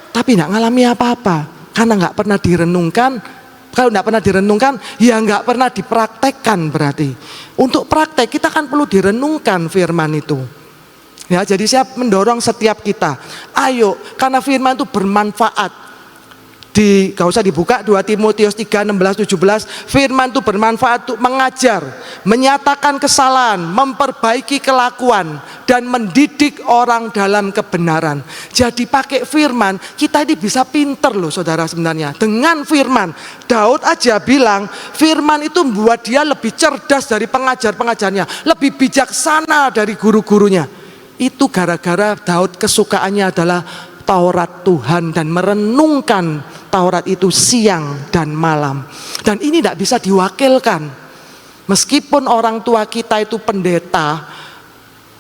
tapi nggak ngalami apa-apa karena nggak pernah direnungkan. Kalau nggak pernah direnungkan, ya nggak pernah dipraktekkan berarti. Untuk praktek kita kan perlu direnungkan firman itu. Ya, jadi saya mendorong setiap kita, ayo, karena firman itu bermanfaat. Gak usah dibuka 2 Timotius 3:16-17. Firman itu bermanfaat untuk mengajar, menyatakan kesalahan, memperbaiki kelakuan, dan mendidik orang dalam kebenaran. Jadi pakai firman kita ini bisa pinter loh saudara sebenarnya. Dengan firman, Daud aja bilang firman itu membuat dia lebih cerdas dari pengajar-pengajarnya, lebih bijaksana dari guru-gurunya. Itu gara-gara Daud kesukaannya adalah Taurat Tuhan dan merenungkan Taurat itu siang dan malam. Dan ini tidak bisa diwakilkan. Meskipun orang tua kita itu pendeta,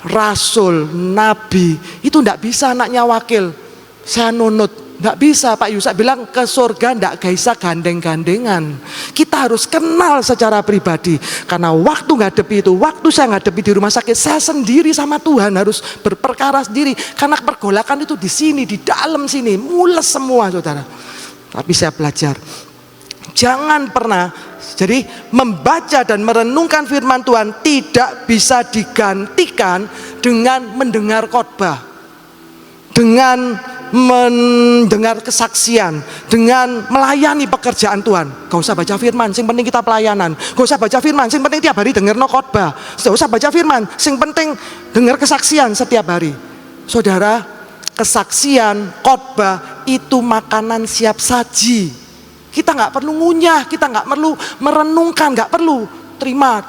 rasul, nabi, itu tidak bisa anaknya wakil. Saya nunut, tidak bisa. Pak Yusak bilang ke surga tidak bisa gandeng-gandengan. Kita harus kenal secara pribadi. Karena waktu ngadepi itu, waktu saya ngadepi di rumah sakit, saya sendiri sama Tuhan harus berperkara sendiri. Karena pergolakan itu di sini, di dalam sini, mules semua saudara. Tapi saya belajar, jangan pernah, jadi membaca dan merenungkan firman Tuhan tidak bisa digantikan dengan mendengar khotbah, dengan mendengar kesaksian, dengan melayani pekerjaan Tuhan. Gak usah baca firman, sing penting kita pelayanan. Gak usah baca firman, sing penting tiap hari dengar no khotbah. Gak usah baca firman, sing penting dengar kesaksian setiap hari. Saudara, kesaksian, khotbah itu makanan siap saji. Kita gak perlu ngunyah, kita gak perlu merenungkan, gak perlu terima.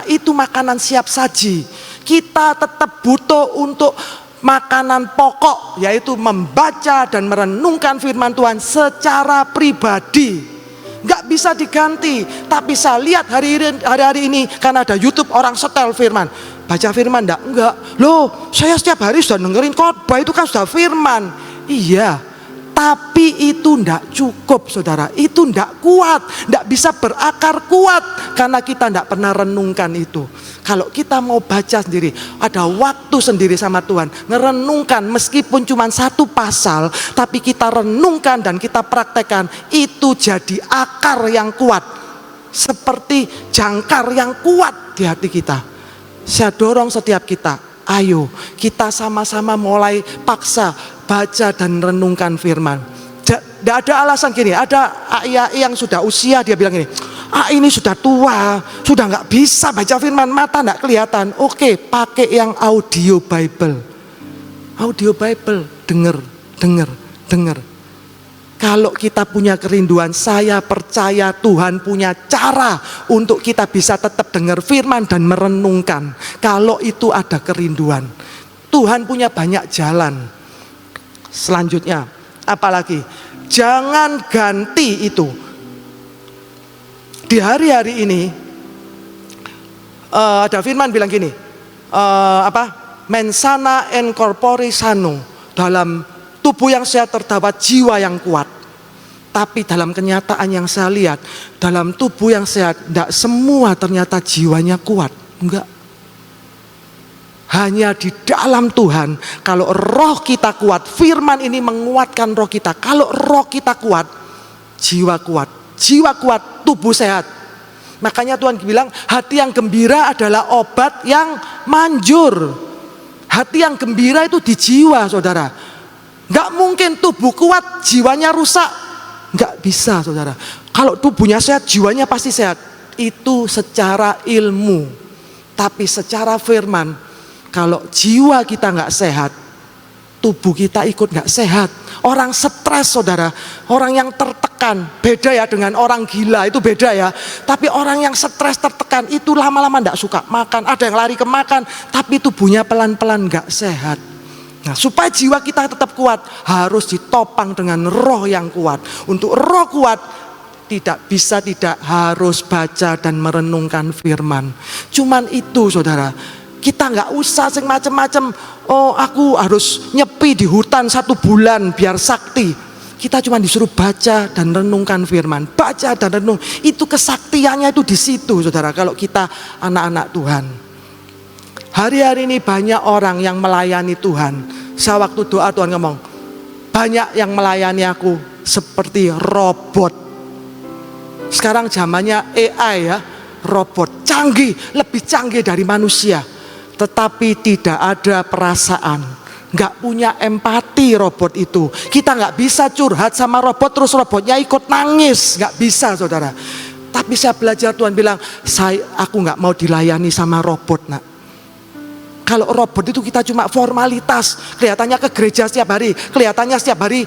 Itu makanan siap saji. Kita tetap butuh untuk makanan pokok, yaitu membaca dan merenungkan firman Tuhan secara pribadi. Gak bisa diganti. Tapi saya lihat hari-hari ini karena ada YouTube, orang setel firman. Baca firman enggak. Loh, saya setiap hari sudah dengerin khotbah, itu kan sudah firman. Iya, tapi itu enggak cukup, saudara. Itu enggak kuat, enggak bisa berakar kuat karena kita enggak pernah renungkan itu. Kalau kita mau baca sendiri, ada waktu sendiri sama Tuhan, ngerenungkan meskipun cuma satu pasal, tapi kita renungkan dan kita praktekkan, itu jadi akar yang kuat, seperti jangkar yang kuat di hati kita. Saya dorong setiap kita, ayo kita sama-sama mulai paksa baca dan renungkan firman. Tidak ada alasan gini, ada ayah yang sudah usia, dia bilang gini, ini sudah tua, sudah nggak bisa baca firman, mata nggak kelihatan. Oke, pakai yang audio Bible. Audio Bible, denger. Kalau kita punya kerinduan, saya percaya Tuhan punya cara untuk kita bisa tetap dengar firman dan merenungkan. Kalau itu ada kerinduan, Tuhan punya banyak jalan. Selanjutnya, apalagi? Jangan ganti itu. Di hari-hari ini ada firman bilang gini, mensana in corpore sano, dalam tubuh yang sehat terdapat jiwa yang kuat. Tapi dalam kenyataan yang saya lihat, dalam tubuh yang sehat tidak semua ternyata jiwanya kuat. Enggak. Hanya di dalam Tuhan, kalau roh kita kuat, firman ini menguatkan roh kita. Kalau roh kita kuat, jiwa kuat. Jiwa kuat, tubuh sehat. Makanya Tuhan bilang, hati yang gembira adalah obat yang manjur. Hati yang gembira itu di jiwa, saudara. Gak mungkin tubuh kuat, jiwanya rusak. Gak bisa, saudara. Kalau tubuhnya sehat, jiwanya pasti sehat. Itu secara ilmu. Tapi secara firman, kalau jiwa kita gak sehat, tubuh kita ikut gak sehat. Orang stres, saudara, orang yang tertekan, beda ya dengan orang gila, itu beda ya. Tapi orang yang stres tertekan itu lama-lama gak suka makan. Ada yang lari ke makan, tapi tubuhnya pelan-pelan gak sehat. Nah, supaya jiwa kita tetap kuat, harus ditopang dengan roh yang kuat. Untuk roh kuat, tidak harus baca dan merenungkan firman. Cuman itu, saudara. Kita nggak usah sing macem-macem. Oh, aku harus nyepi di hutan 1 bulan biar sakti. Kita cuma disuruh baca dan renungkan firman. Baca dan renung. Itu kesaktiannya itu di situ, saudara. Kalau kita anak-anak Tuhan. Hari-hari ini banyak orang yang melayani Tuhan. Saya waktu doa Tuhan ngomong, banyak yang melayani aku seperti robot. Sekarang zamannya AI ya, robot canggih, lebih canggih dari manusia. Tetapi tidak ada perasaan, gak punya empati robot itu. Kita gak bisa curhat sama robot terus robotnya ikut nangis, gak bisa, saudara. Tapi saya belajar, Tuhan bilang, aku gak mau dilayani sama robot, nak. Kalau robot itu kita cuma formalitas, kelihatannya ke gereja setiap hari, kelihatannya setiap hari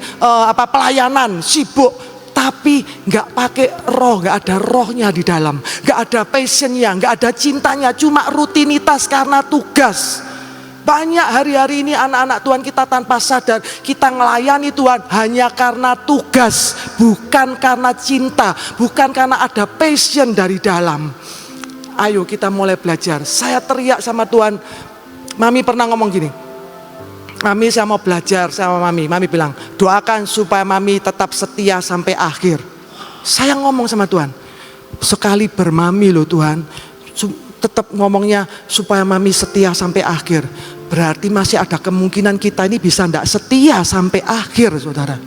pelayanan, sibuk. Tapi gak pakai roh, gak ada rohnya di dalam, gak ada passionnya, gak ada cintanya, cuma rutinitas karena tugas. Banyak hari-hari ini anak-anak Tuhan kita tanpa sadar, kita melayani Tuhan hanya karena tugas, bukan karena cinta, bukan karena ada passion dari dalam. Ayo kita mulai belajar. Saya teriak sama Tuhan. Mami pernah ngomong gini, Mami saya mau belajar sama Mami. Mami bilang, doakan supaya Mami tetap setia sampai akhir. Saya ngomong sama Tuhan, sekali bermami loh Tuhan, tetap ngomongnya supaya Mami setia sampai akhir. Berarti masih ada kemungkinan kita ini bisa tidak setia sampai akhir, saudara.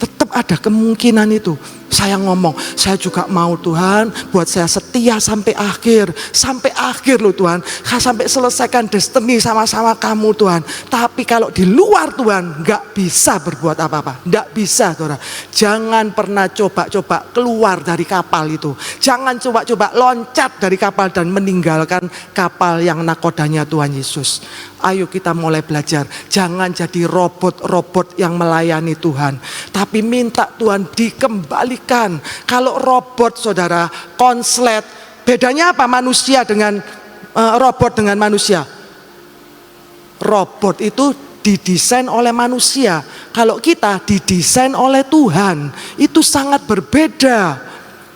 Tetap ada kemungkinan itu. Saya ngomong, saya juga mau Tuhan, buat saya setia sampai akhir loh Tuhan. Sampai selesaikan destiny sama-sama kamu Tuhan. Tapi kalau di luar Tuhan, gak bisa berbuat apa-apa. Gak bisa Saudara. Jangan pernah coba-coba keluar dari kapal itu. Jangan coba-coba loncat dari kapal dan meninggalkan kapal yang nakodanya Tuhan Yesus. Ayo kita mulai belajar. Jangan jadi robot-robot yang melayani Tuhan. Tapi minta Tuhan dikembalikan. Kalau robot Saudara, konslet. Bedanya apa manusia dengan robot dengan manusia? Robot itu didesain oleh manusia. Kalau kita didesain oleh Tuhan, itu sangat berbeda.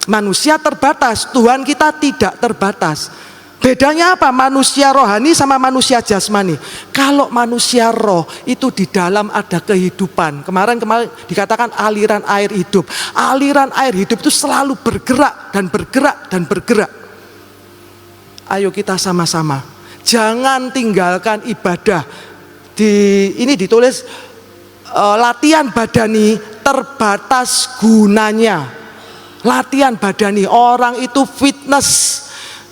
Manusia terbatas, Tuhan kita tidak terbatas. Bedanya apa manusia rohani sama manusia jasmani? Kalau manusia roh itu di dalam ada kehidupan. Kemarin dikatakan aliran air hidup. Aliran air hidup itu selalu bergerak dan bergerak dan bergerak. Ayo kita sama-sama. Jangan tinggalkan ibadah. Ini ditulis latihan badani terbatas gunanya. Latihan badani, orang itu fitness.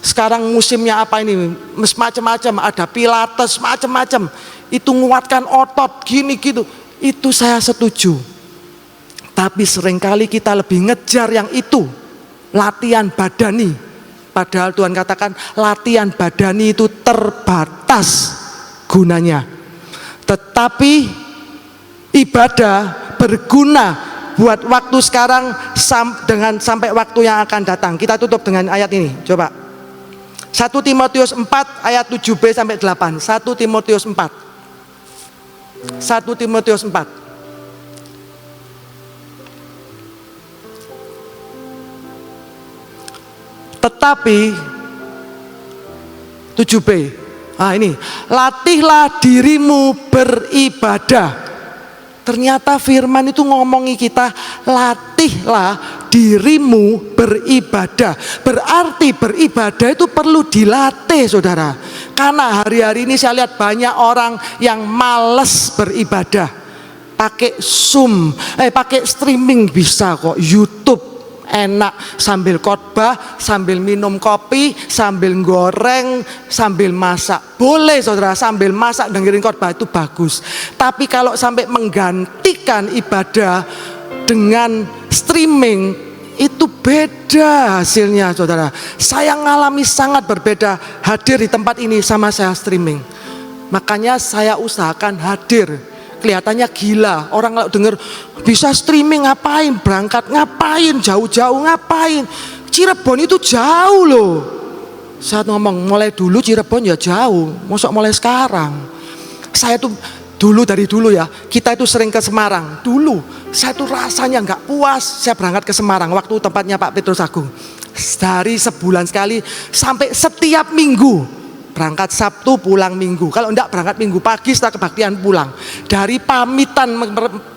Sekarang musimnya apa ini? Macam-macam, ada pilates, macam-macam. Itu menguatkan otot, gini gitu. Itu saya setuju. Tapi seringkali kita lebih ngejar yang itu. Latihan badani. Padahal Tuhan katakan latihan badani itu terbatas gunanya. Tetapi ibadah berguna buat waktu sekarang dengan sampai waktu yang akan datang. Kita tutup dengan ayat ini. Coba. 1 Timotius 4 ayat 7b sampai 8. 1 Timotius 4. 1 Timotius 4. Tetapi 7b. Ini, latihlah dirimu beribadah. Ternyata firman itu ngomongi kita, latihlah dirimu beribadah. Berarti beribadah itu perlu dilatih Saudara. Karena hari-hari ini saya lihat banyak orang yang malas beribadah. Pakai Zoom, pakai streaming bisa kok, YouTube enak, sambil khotbah, sambil minum kopi, sambil goreng, sambil masak. Boleh Saudara, sambil masak dengerin khotbah itu bagus. Tapi kalau sampai menggantikan ibadah dengan streaming, itu beda hasilnya Saudara. Saya ngalami sangat berbeda hadir di tempat ini sama saya streaming. Makanya saya usahakan hadir. Kelihatannya gila. Orang kalau dengar bisa streaming ngapain, berangkat ngapain, jauh-jauh ngapain. Cirebon itu jauh loh. Saat ngomong mulai dulu Cirebon ya jauh. Masa mulai sekarang. Saya tuh dari dulu ya, kita itu sering ke Semarang. Dulu saya tuh rasanya nggak puas. Saya berangkat ke Semarang waktu tempatnya Pak Petrus Agung. Dari sebulan sekali sampai setiap minggu. Berangkat Sabtu pulang Minggu. Kalau enggak berangkat Minggu pagi setelah kebaktian pulang. Dari pamitan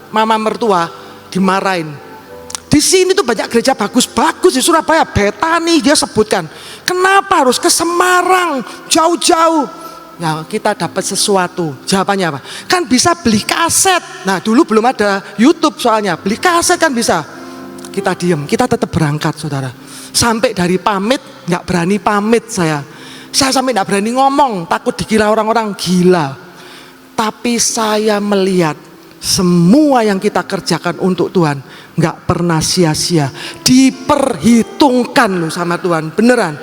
mama mertua dimarahin. Di sini tuh banyak gereja bagus-bagus di Surabaya. Betani dia sebutkan. Kenapa harus ke Semarang jauh-jauh? Nah kita dapat sesuatu. Jawabannya apa? Kan bisa beli kaset. Nah dulu belum ada YouTube soalnya. Beli kaset kan bisa. Kita diem, kita tetap berangkat Saudara. Sampai dari pamit nggak berani pamit saya. Saya sampai tidak berani ngomong, takut dikira orang-orang gila. Tapi saya melihat semua yang kita kerjakan untuk Tuhan nggak pernah sia-sia. Diperhitungkan loh sama Tuhan, beneran.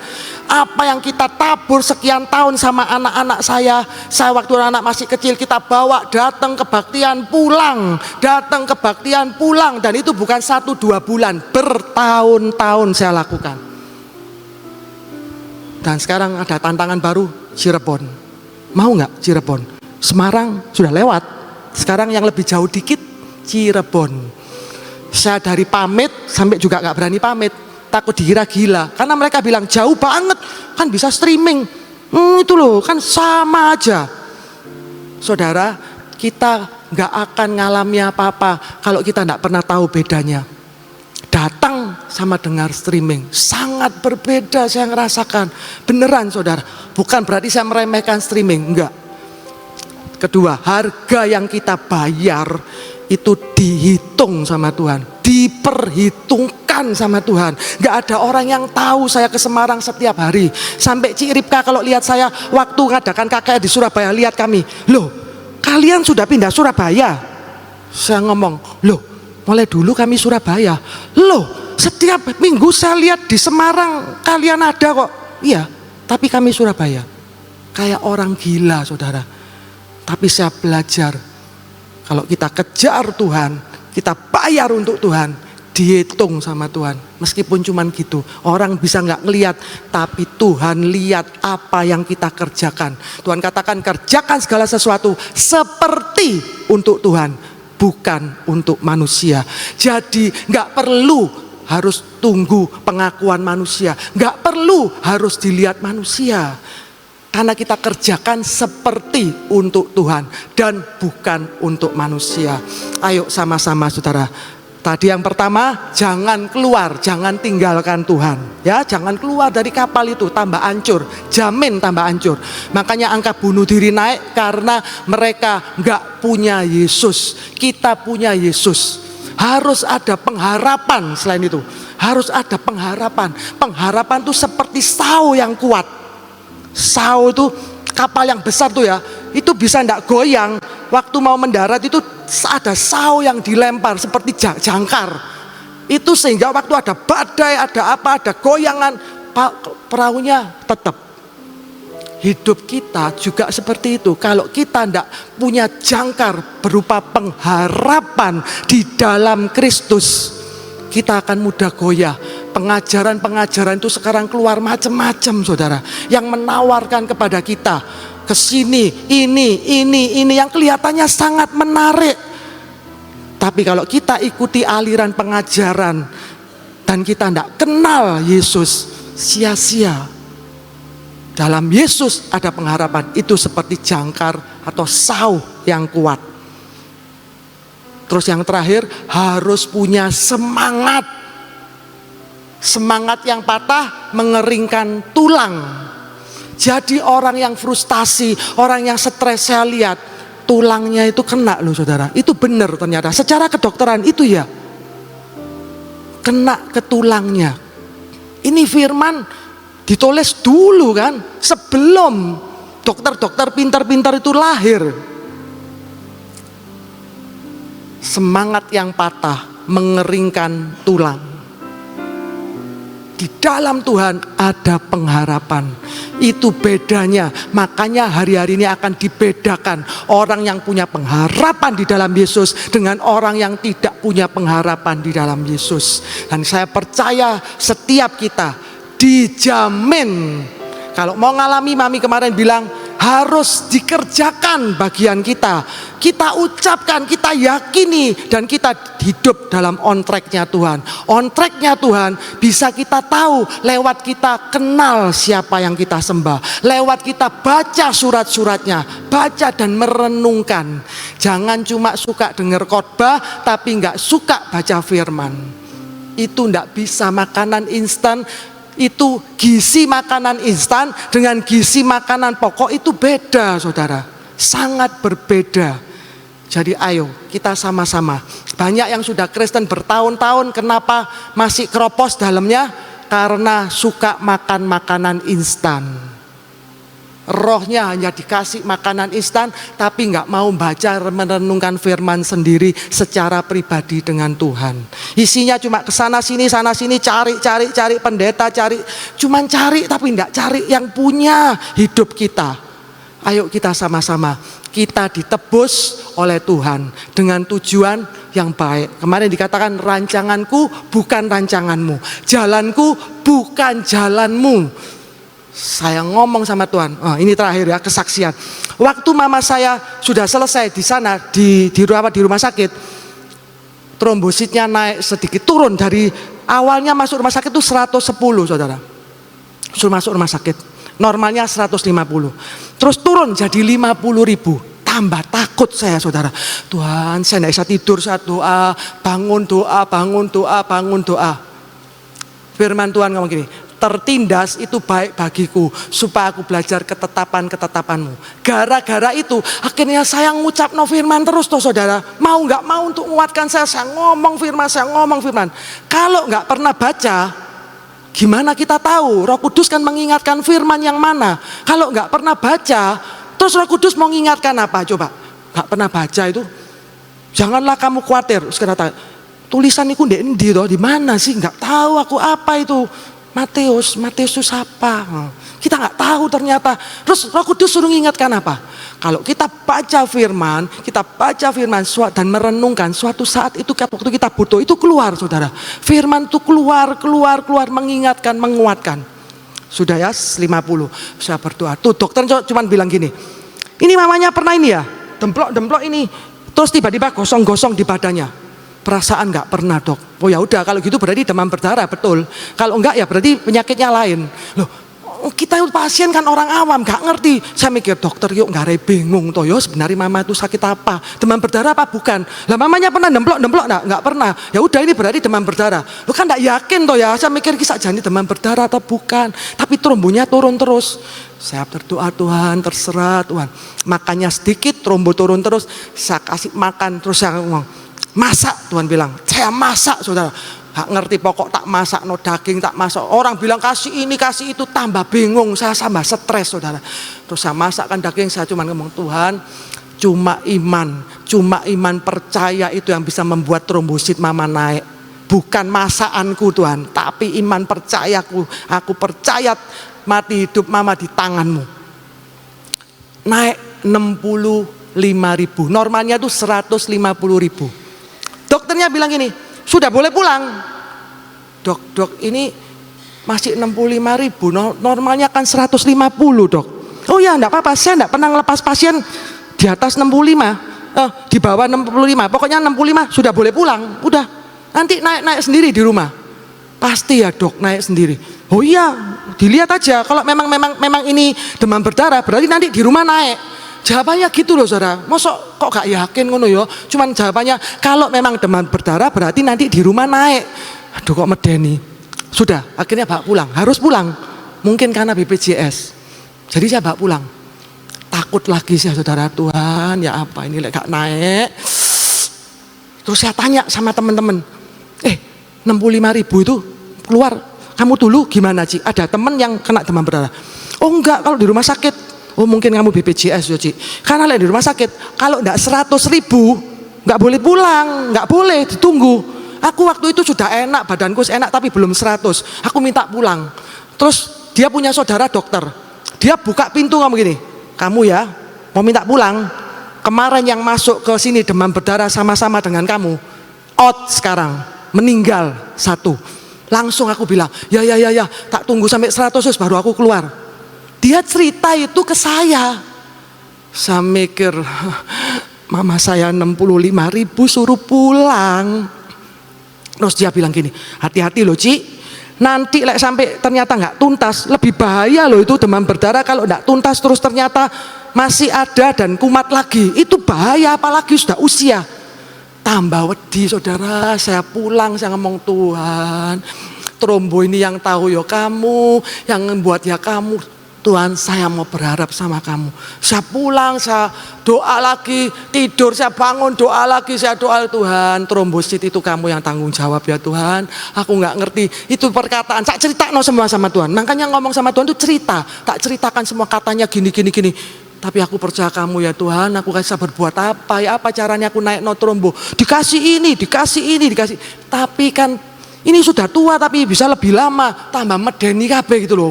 Apa yang kita tabur sekian tahun sama anak-anak saya waktu anak masih kecil kita bawa datang kebaktian pulang, dan itu bukan 1-2 bulan, bertahun-tahun saya lakukan. Dan sekarang ada tantangan baru, Cirebon. Mau nggak Cirebon? Semarang sudah lewat. Sekarang yang lebih jauh dikit, Cirebon. Saya dari pamit sampai juga nggak berani pamit. Takut dikira gila. Karena mereka bilang jauh banget, kan bisa streaming. Itu loh, kan sama aja. Saudara, kita nggak akan ngalami apa-apa kalau kita nggak pernah tahu bedanya. Datang sama dengar streaming sangat berbeda saya ngerasakan. Beneran Saudara, bukan berarti saya meremehkan streaming, enggak. Kedua, harga yang kita bayar itu dihitung sama Tuhan, diperhitungkan sama Tuhan. Gak ada orang yang tahu saya ke Semarang setiap hari. Sampai Cik Ripka kalau lihat saya waktu ngadakan KKR di Surabaya, lihat kami, loh kalian sudah pindah Surabaya? Saya ngomong, loh mulai dulu kami Surabaya. Loh setiap minggu saya lihat di Semarang kalian ada kok. Iya, tapi kami Surabaya. Kayak orang gila saudara. Tapi saya belajar, kalau kita kejar Tuhan, kita bayar untuk Tuhan, dihitung sama Tuhan. Meskipun cuman gitu, orang bisa nggak ngelihat, tapi Tuhan lihat apa yang kita kerjakan. Tuhan katakan kerjakan segala sesuatu seperti untuk Tuhan, bukan untuk manusia. Jadi nggak perlu harus tunggu pengakuan manusia, nggak perlu harus dilihat manusia. Karena kita kerjakan seperti untuk Tuhan dan bukan untuk manusia. Ayo sama-sama saudara. Tadi yang pertama, jangan keluar, jangan tinggalkan Tuhan. Ya, jangan keluar dari kapal itu, tambah hancur, jamin tambah hancur. Makanya angka bunuh diri naik karena mereka nggak punya Yesus. Kita punya Yesus. Harus ada pengharapan selain itu. Harus ada pengharapan. Pengharapan itu seperti sao yang kuat. Sao itu kapal yang besar tuh ya, itu bisa ndak goyang. Waktu mau mendarat itu ada sao yang dilempar seperti jangkar. Itu sehingga waktu ada badai, ada apa, ada goyangan, perahunya tetap. Hidup kita juga seperti itu. Kalau kita ndak punya jangkar berupa pengharapan di dalam Kristus, kita akan mudah goyah. Pengajaran-pengajaran itu sekarang keluar macam-macam saudara, yang menawarkan kepada kita kesini, ini yang kelihatannya sangat menarik. Tapi kalau kita ikuti aliran pengajaran dan kita tidak kenal Yesus, sia-sia. Dalam Yesus ada pengharapan, itu seperti jangkar atau sao yang kuat. Terus yang terakhir, harus punya semangat. Semangat yang patah mengeringkan tulang. Jadi orang yang frustasi, orang yang stres, saya lihat tulangnya itu kena loh saudara. Itu benar ternyata, secara kedokteran itu ya, kena ke tulangnya. Ini firman ditulis dulu kan, sebelum dokter-dokter pintar-pintar itu lahir. Semangat yang patah mengeringkan tulang. Di dalam Tuhan ada pengharapan. Itu bedanya. Makanya hari-hari ini akan dibedakan orang yang punya pengharapan di dalam Yesus dengan orang yang tidak punya pengharapan di dalam Yesus. Dan saya percaya setiap kita dijamin. Kalau mau ngalami, mami kemarin bilang harus dikerjakan bagian kita. Kita ucapkan, kita yakini, dan kita hidup dalam on track-nya Tuhan. On track-nya Tuhan bisa kita tahu lewat kita kenal siapa yang kita sembah. Lewat kita baca surat-suratnya, baca dan merenungkan. Jangan cuma suka dengar khotbah tapi nggak suka baca firman. Itu nggak bisa. Makanan instan itu, gizi makanan instan dengan gizi makanan pokok itu beda saudara, sangat berbeda. Jadi ayo kita sama-sama. Banyak yang sudah Kristen bertahun-tahun, kenapa masih keropos dalamnya? Karena suka makan makanan instan. Rohnya hanya dikasih makanan instan, tapi nggak mau baca merenungkan firman sendiri secara pribadi dengan Tuhan. Isinya cuma kesana sini, sana sini, cari pendeta, cuman cari tapi nggak cari yang punya hidup kita. Ayo kita sama-sama, kita ditebus oleh Tuhan dengan tujuan yang baik. Kemarin dikatakan rancanganku bukan rancanganmu, jalanku bukan jalanmu. Saya ngomong sama Tuhan, ini terakhir ya, kesaksian. Waktu mama saya sudah selesai di sana di rumah sakit, trombositnya naik sedikit, turun dari awalnya masuk rumah sakit itu 110 saudara. Suruh masuk rumah sakit, normalnya 150. Terus turun jadi 50.000. Tambah takut saya saudara. Tuhan, saya tidak bisa tidur, saya doa, bangun doa. Firman Tuhan ngomong gini, tertindas itu baik bagiku, supaya aku belajar ketetapan-ketetapanmu. Gara-gara itu akhirnya saya ngucap no firman terus toh saudara. Mau nggak mau untuk menguatkan saya ngomong firman. Kalau nggak pernah baca, gimana kita tahu? Roh Kudus kan mengingatkan firman yang mana. Kalau nggak pernah baca, terus Roh Kudus mau mengingatkan apa? Coba, nggak pernah baca itu, janganlah kamu khawatir. Sekarang tanya, tulisan itu di mana sih? Nggak tahu aku apa itu. Matius itu siapa? Kita nggak tahu ternyata. Terus Roh Kudus suruh mengingatkan apa? Kalau kita baca firman dan merenungkan, suatu saat itu waktu kita butuh itu keluar saudara. Firman itu keluar mengingatkan, menguatkan. Sudah ya 50. Saya berdoa. Tuh dokter cuma bilang gini. Ini mamanya pernah ini ya, demplok ini. Terus tiba-tiba gosong-gosong di badannya. Perasaan nggak pernah dok. Oh ya udah kalau gitu berarti demam berdarah betul. Kalau enggak ya berarti penyakitnya lain. Loh, kita pasien kan orang awam nggak ngerti. Saya mikir dokter yuk nggak bingung toh yo sebenarnya mama itu sakit apa? Demam berdarah apa bukan? Lah mamanya pernah demplok nggak pernah. Ya udah ini berarti demam berdarah. Lo kan nggak yakin toh ya. Saya mikir kisah jadi demam berdarah atau bukan. Tapi trombonya turun terus. Saya berdoa Tuhan terserah Tuhan. Makannya sedikit trombo turun terus. Saya kasih makan terus saya ngomong. Masak Tuhan bilang, saya masak saudara. Gak ngerti pokok tak masak no daging tak masak. Orang bilang kasih ini kasih itu tambah bingung. Saya tambah stres saudara. Terus saya masakkan daging, saya cuma ngomong Tuhan, cuma iman percaya itu yang bisa membuat trombosit mama naik. Bukan masakanku Tuhan, tapi iman percayaku. Aku percaya mati hidup mama di tanganmu. Naik 65.000, normalnya tuh 150.000. Dokternya bilang gini, sudah boleh pulang. Dok ini masih 65.000, normalnya kan 150 dok. Oh ya enggak apa-apa, saya enggak pernah ngelepas pasien di atas 65, di bawah 65, pokoknya 65 sudah boleh pulang. Udah, nanti naik sendiri di rumah. Pasti ya dok, naik sendiri. Oh iya, dilihat aja kalau memang ini demam berdarah, berarti nanti di rumah naik. Jawabannya gitu loh saudara. Mosok kok gak yakin ngono ya? Cuman jawabannya kalau memang demam berdarah berarti nanti di rumah naik. Aduh kok medeni. Sudah akhirnya bawa pulang. Harus pulang. Mungkin karena BPJS. Jadi saya bawa pulang. Takut lagi saya saudara, Tuhan ya apa ini gak naik. Terus saya tanya sama teman-teman. 65.000 itu keluar. Kamu dulu gimana Ci? Ada teman yang kena demam berdarah. Oh enggak, kalau di rumah sakit. Oh mungkin kamu BPJS ya Ci. Karena di rumah sakit kalau enggak 100.000 enggak boleh pulang, enggak boleh ditunggu. Aku waktu itu sudah enak, badanku enak tapi belum 100. Aku minta pulang. Terus dia punya saudara dokter. Dia buka pintu ngomong gini, kamu ya mau minta pulang. Kemarin yang masuk ke sini demam berdarah sama-sama dengan kamu, out sekarang, meninggal 1. Langsung aku bilang, ya, tak tunggu sampai 100 baru aku keluar. Dia cerita itu ke saya. Saya mikir, mama saya 65.000 suruh pulang. Terus dia bilang gini, hati-hati loh Ci, nanti sampai ternyata nggak tuntas, lebih bahaya loh itu demam berdarah. Kalau nggak tuntas terus ternyata masih ada dan kumat lagi, itu bahaya apalagi sudah usia. Tambah wedi saudara, saya pulang, saya ngomong Tuhan, trombo ini yang tahu ya kamu, yang membuat ya kamu. Tuhan saya mau berharap sama kamu. Saya pulang, saya doa lagi, tidur, saya bangun, doa lagi, saya doa Tuhan, trombosit itu kamu yang tanggung jawab ya Tuhan. Aku nggak ngerti, itu perkataan, saya cerita semua sama Tuhan. Makanya ngomong sama Tuhan itu cerita, tak ceritakan semua katanya gini. Tapi aku percaya kamu ya Tuhan, aku bisa berbuat apa ya, apa caranya aku naik no trombo. Dikasih ini. Tapi kan ini sudah tua tapi bisa lebih lama, tambah medeni kabeh gitu loh.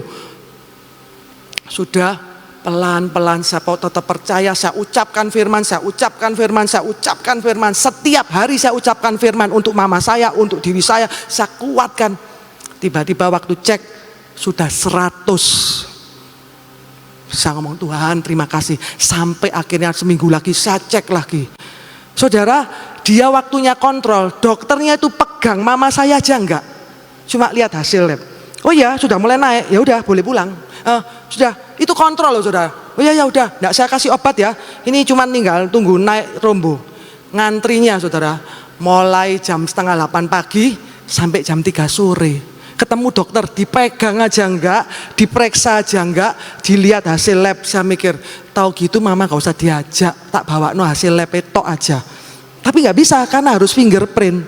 Sudah pelan-pelan saya tetap percaya, saya ucapkan firman. Setiap hari saya ucapkan firman untuk mama saya, untuk diri saya kuatkan. Tiba-tiba waktu cek sudah 100. Saya ngomong Tuhan terima kasih. Sampai akhirnya seminggu lagi saya cek lagi. Saudara, dia waktunya kontrol, dokternya itu pegang mama saya aja enggak. Cuma lihat hasil lab. Oh ya sudah mulai naik, ya udah boleh pulang. Sudah itu kontrol loh saudara. Oh ya udah, enggak saya kasih obat ya. Ini cuma tinggal tunggu naik trombo. Ngantrinya saudara, mulai jam 7:30 pagi sampai jam 3 sore. ketemu dokter dipegang aja enggak, diperiksa aja enggak, dilihat hasil lab. Saya mikir, tahu gitu mama gak usah diajak, tak bawa no hasil lab tok aja. Tapi gak bisa karena harus fingerprint.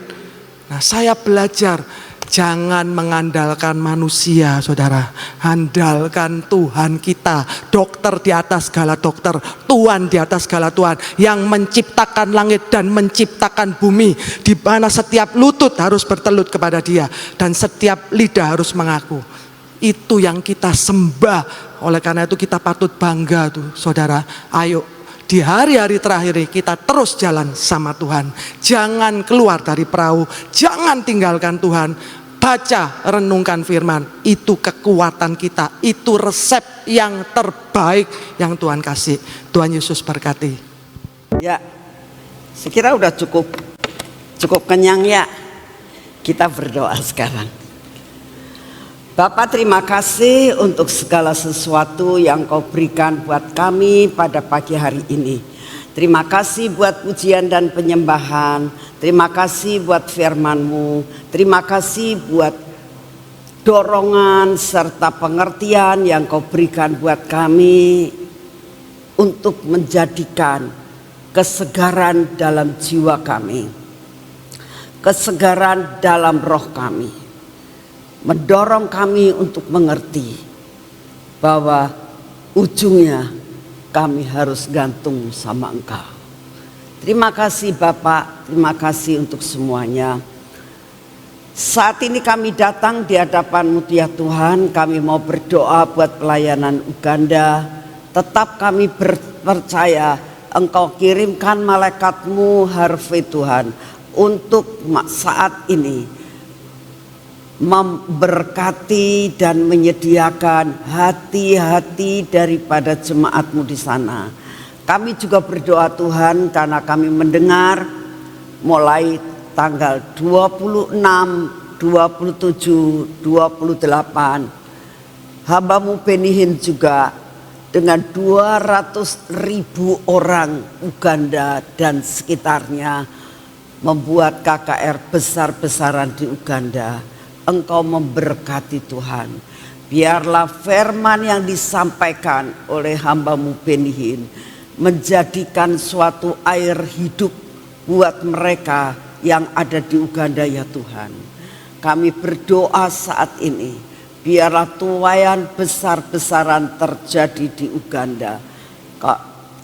Nah saya belajar, jangan mengandalkan manusia saudara, andalkan Tuhan kita. Dokter di atas segala dokter, Tuhan di atas segala Tuhan, yang menciptakan langit dan menciptakan bumi, di mana setiap lutut harus bertelut kepada Dia dan setiap lidah harus mengaku. Itu yang kita sembah. Oleh karena itu kita patut bangga tuh saudara. Ayo di hari-hari terakhir ini kita terus jalan sama Tuhan. Jangan keluar dari perahu, jangan tinggalkan Tuhan. Baca, renungkan firman, itu kekuatan kita, itu resep yang terbaik yang Tuhan kasih. Tuhan Yesus berkati. Ya, sekira udah cukup kenyang ya. Kita berdoa sekarang. Bapak, terima kasih untuk segala sesuatu yang Kau berikan buat kami pada pagi hari ini. Terima kasih buat pujian dan penyembahan. Terima kasih buat firman-Mu. Terima kasih buat dorongan serta pengertian yang Kau berikan buat kami untuk menjadikan kesegaran dalam jiwa kami, kesegaran dalam roh kami, mendorong kami untuk mengerti bahwa ujungnya kami harus gantung sama Engkau. Terima kasih Bapak, terima kasih untuk semuanya. Saat ini kami datang di hadapan-Mu ya Tuhan, kami mau berdoa buat pelayanan Uganda. Tetap kami percaya Engkau kirimkan malaikat-Mu Harvey Tuhan untuk saat ini memberkati dan menyediakan hati-hati daripada jemaat-Mu di sana. Kami juga berdoa Tuhan karena kami mendengar mulai tanggal 26, 27, 28 hamba-Mu Benihin juga dengan 200.000 orang Uganda dan sekitarnya membuat KKR besar-besaran di Uganda. Engkau memberkati Tuhan. Biarlah firman yang disampaikan oleh hamba-Mu Benihin menjadikan suatu air hidup buat mereka yang ada di Uganda ya Tuhan. Kami berdoa saat ini, biarlah tuaian besar-besaran terjadi di Uganda.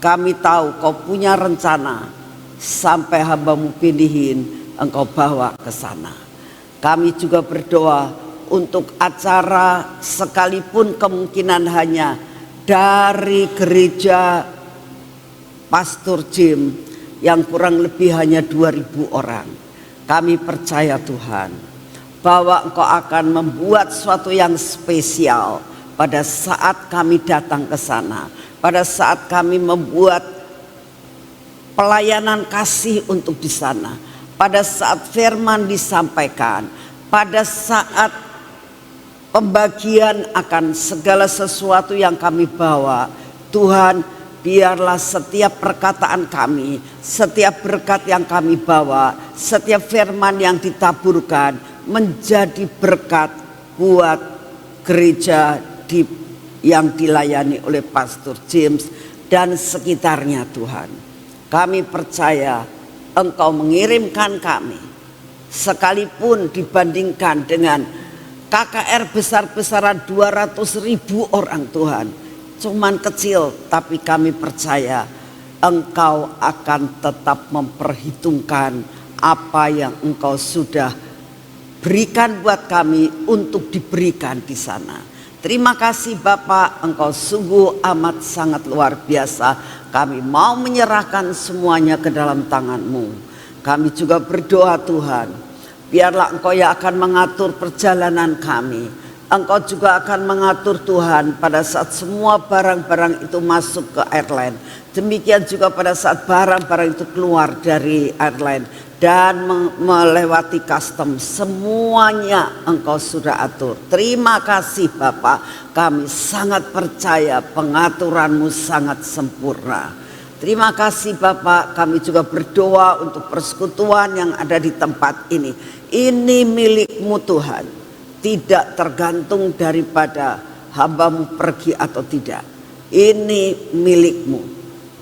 Kami tahu Kau punya rencana sampai hamba-Mu Benihin Engkau bawa ke sana. Kami juga berdoa untuk acara sekalipun kemungkinan hanya dari gereja Pastor Jim yang kurang lebih hanya 2.000 orang. Kami percaya Tuhan bahwa Engkau akan membuat sesuatu yang spesial pada saat kami datang ke sana. Pada saat kami membuat pelayanan kasih untuk di sana. Pada saat firman disampaikan. Pada saat pembagian akan segala sesuatu yang kami bawa. Tuhan, biarlah setiap perkataan kami, setiap berkat yang kami bawa, setiap firman yang ditaburkan menjadi berkat buat gereja yang dilayani oleh Pastor James dan sekitarnya Tuhan. Kami percaya Engkau mengirimkan kami sekalipun dibandingkan dengan KKR besar-besaran 200.000 orang Tuhan. Cuman kecil, tapi kami percaya Engkau akan tetap memperhitungkan apa yang Engkau sudah berikan buat kami untuk diberikan di sana. Terima kasih Bapak, Engkau sungguh amat sangat luar biasa. Kami mau menyerahkan semuanya ke dalam tangan-Mu. Kami juga berdoa Tuhan, biarlah Engkau yang akan mengatur perjalanan kami. Engkau juga akan mengatur Tuhan pada saat semua barang-barang itu masuk ke airline. Demikian juga pada saat barang-barang itu keluar dari airline dan melewati custom. Semuanya Engkau sudah atur. Terima kasih Bapak. Kami sangat percaya pengaturan-Mu sangat sempurna. Terima kasih Bapak. Kami juga berdoa untuk persekutuan yang ada di tempat ini. Ini milik-Mu Tuhan. tidak tergantung daripada hamba-Mu pergi atau tidak. Ini milik-Mu,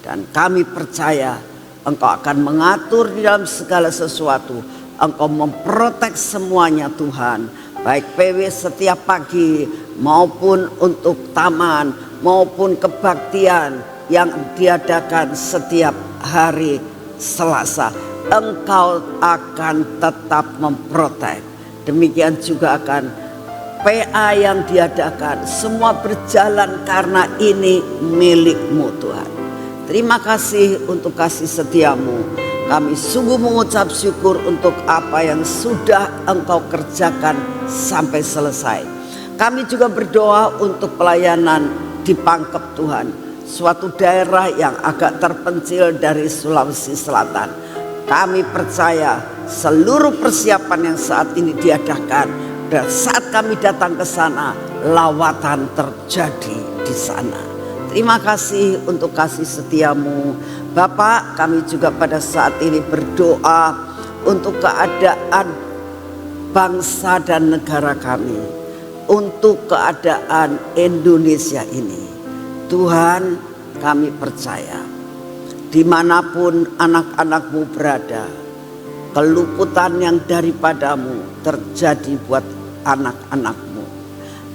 dan kami percaya Engkau akan mengatur di dalam segala sesuatu. Engkau memprotek semuanya Tuhan, baik PW setiap pagi maupun untuk taman maupun kebaktian yang diadakan setiap hari Selasa. Engkau akan tetap memprotek. Demikian juga akan PA yang diadakan, semua berjalan karena ini milik-Mu Tuhan. Terima kasih untuk kasih setia-Mu. Kami sungguh mengucap syukur untuk apa yang sudah Engkau kerjakan sampai selesai. Kami juga berdoa untuk pelayanan di Pangkep Tuhan, suatu daerah yang agak terpencil dari Sulawesi Selatan. Kami percaya seluruh persiapan yang saat ini diadakan, dan saat kami datang ke sana, lawatan terjadi di sana. Terima kasih untuk kasih setia-Mu. Bapak, kami juga pada saat ini berdoa untuk keadaan bangsa dan negara kami, untuk keadaan Indonesia ini. Tuhan, kami percaya dimanapun anak-anak-Mu berada, keluputan yang daripada-Mu terjadi buat anak-anak-Mu.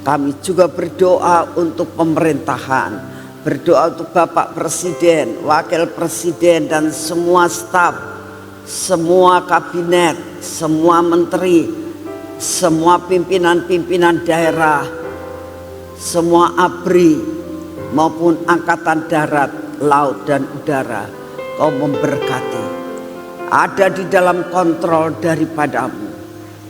Kami juga berdoa untuk pemerintahan, berdoa untuk Bapak Presiden, Wakil Presiden, dan semua staf, semua kabinet, semua menteri, semua pimpinan-pimpinan daerah, semua ABRI maupun Angkatan Darat, Laut dan Udara. Kau memberkati, ada di dalam kontrol daripada-Mu.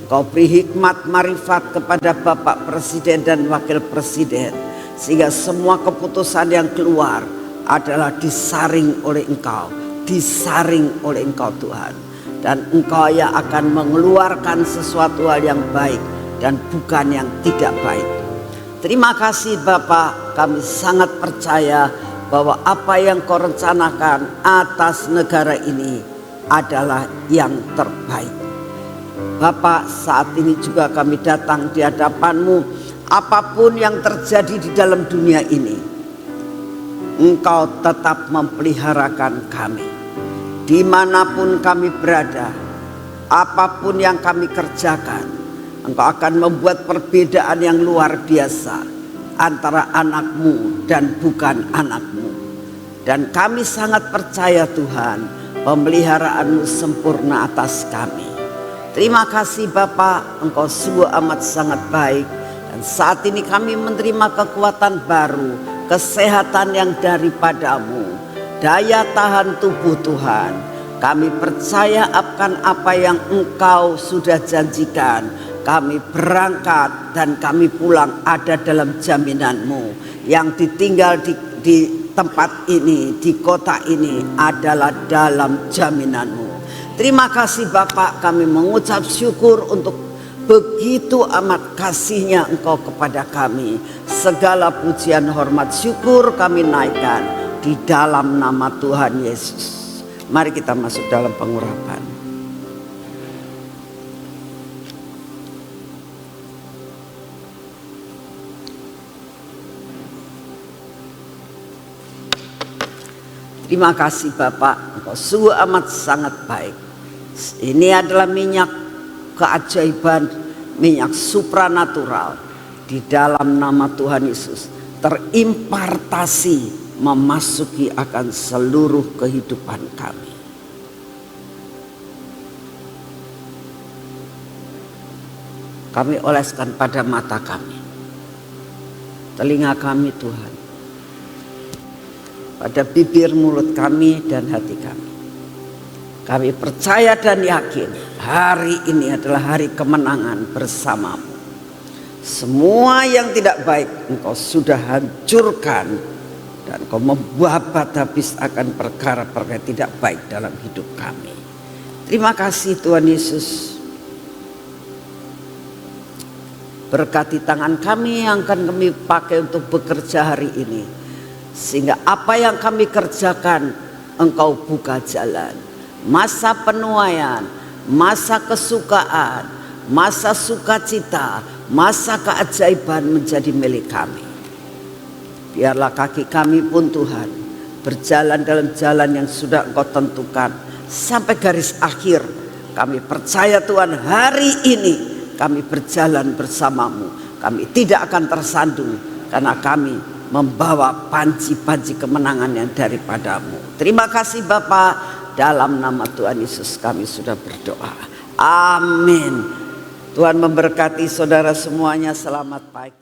Kau beri hikmat marifat kepada Bapak Presiden dan Wakil Presiden, sehingga semua keputusan yang keluar adalah disaring oleh Engkau, disaring oleh Engkau Tuhan. Dan Engkau yang akan mengeluarkan sesuatu hal yang baik dan bukan yang tidak baik. Terima kasih Bapak, kami sangat percaya bahwa apa yang Kau rencanakan atas negara ini adalah yang terbaik. Bapak, saat ini juga kami datang di hadapan-Mu. Apapun yang terjadi di dalam dunia ini, Engkau tetap memeliharakan kami. Dimanapun kami berada, apapun yang kami kerjakan, Engkau akan membuat perbedaan yang luar biasa antara anak-Mu dan bukan anak-Mu. Dan kami sangat percaya Tuhan, pemeliharaan-Mu sempurna atas kami. Terima kasih Bapak, Engkau sungguh amat sangat baik. Dan saat ini kami menerima kekuatan baru, kesehatan yang daripada-Mu, daya tahan tubuh Tuhan. Kami percaya akan apa yang Engkau sudah janjikan. Kami berangkat dan kami pulang ada dalam jaminan-Mu. Yang ditinggal di tempat ini, di kota ini adalah dalam jaminan-Mu. Terima kasih Bapak, kami mengucap syukur untuk begitu amat kasihnya Engkau kepada kami. Segala pujian, hormat, syukur kami naikkan di dalam nama Tuhan Yesus. Mari kita masuk dalam pengurapan. Terima kasih Bapak, Engkau sungguh amat sangat baik. Ini adalah minyak keajaiban, minyak supranatural di dalam nama Tuhan Yesus, terimpartasi memasuki akan seluruh kehidupan kami. Kami oleskan pada mata kami, telinga kami Tuhan, pada bibir, mulut kami dan hati kami. Kami percaya dan yakin hari ini adalah hari kemenangan bersama-Mu. Semua yang tidak baik Engkau sudah hancurkan, dan Engkau membabat habis akan perkara-perkara tidak baik dalam hidup kami. Terima kasih Tuhan Yesus. Berkati tangan kami yang akan kami pakai untuk bekerja hari ini, sehingga apa yang kami kerjakan Engkau buka jalan. Masa penuaian, masa kesukaan, masa sukacita, masa keajaiban menjadi milik kami. Biarlah kaki kami pun Tuhan berjalan dalam jalan yang sudah Engkau tentukan sampai garis akhir. Kami percaya Tuhan, hari ini kami berjalan bersamamu. Kami tidak akan tersandung karena kami membawa panji-panji kemenangan yang daripadamu. Terima kasih Bapa, dalam nama Tuhan Yesus kami sudah berdoa. Amin. Tuhan memberkati saudara semuanya. Selamat pagi.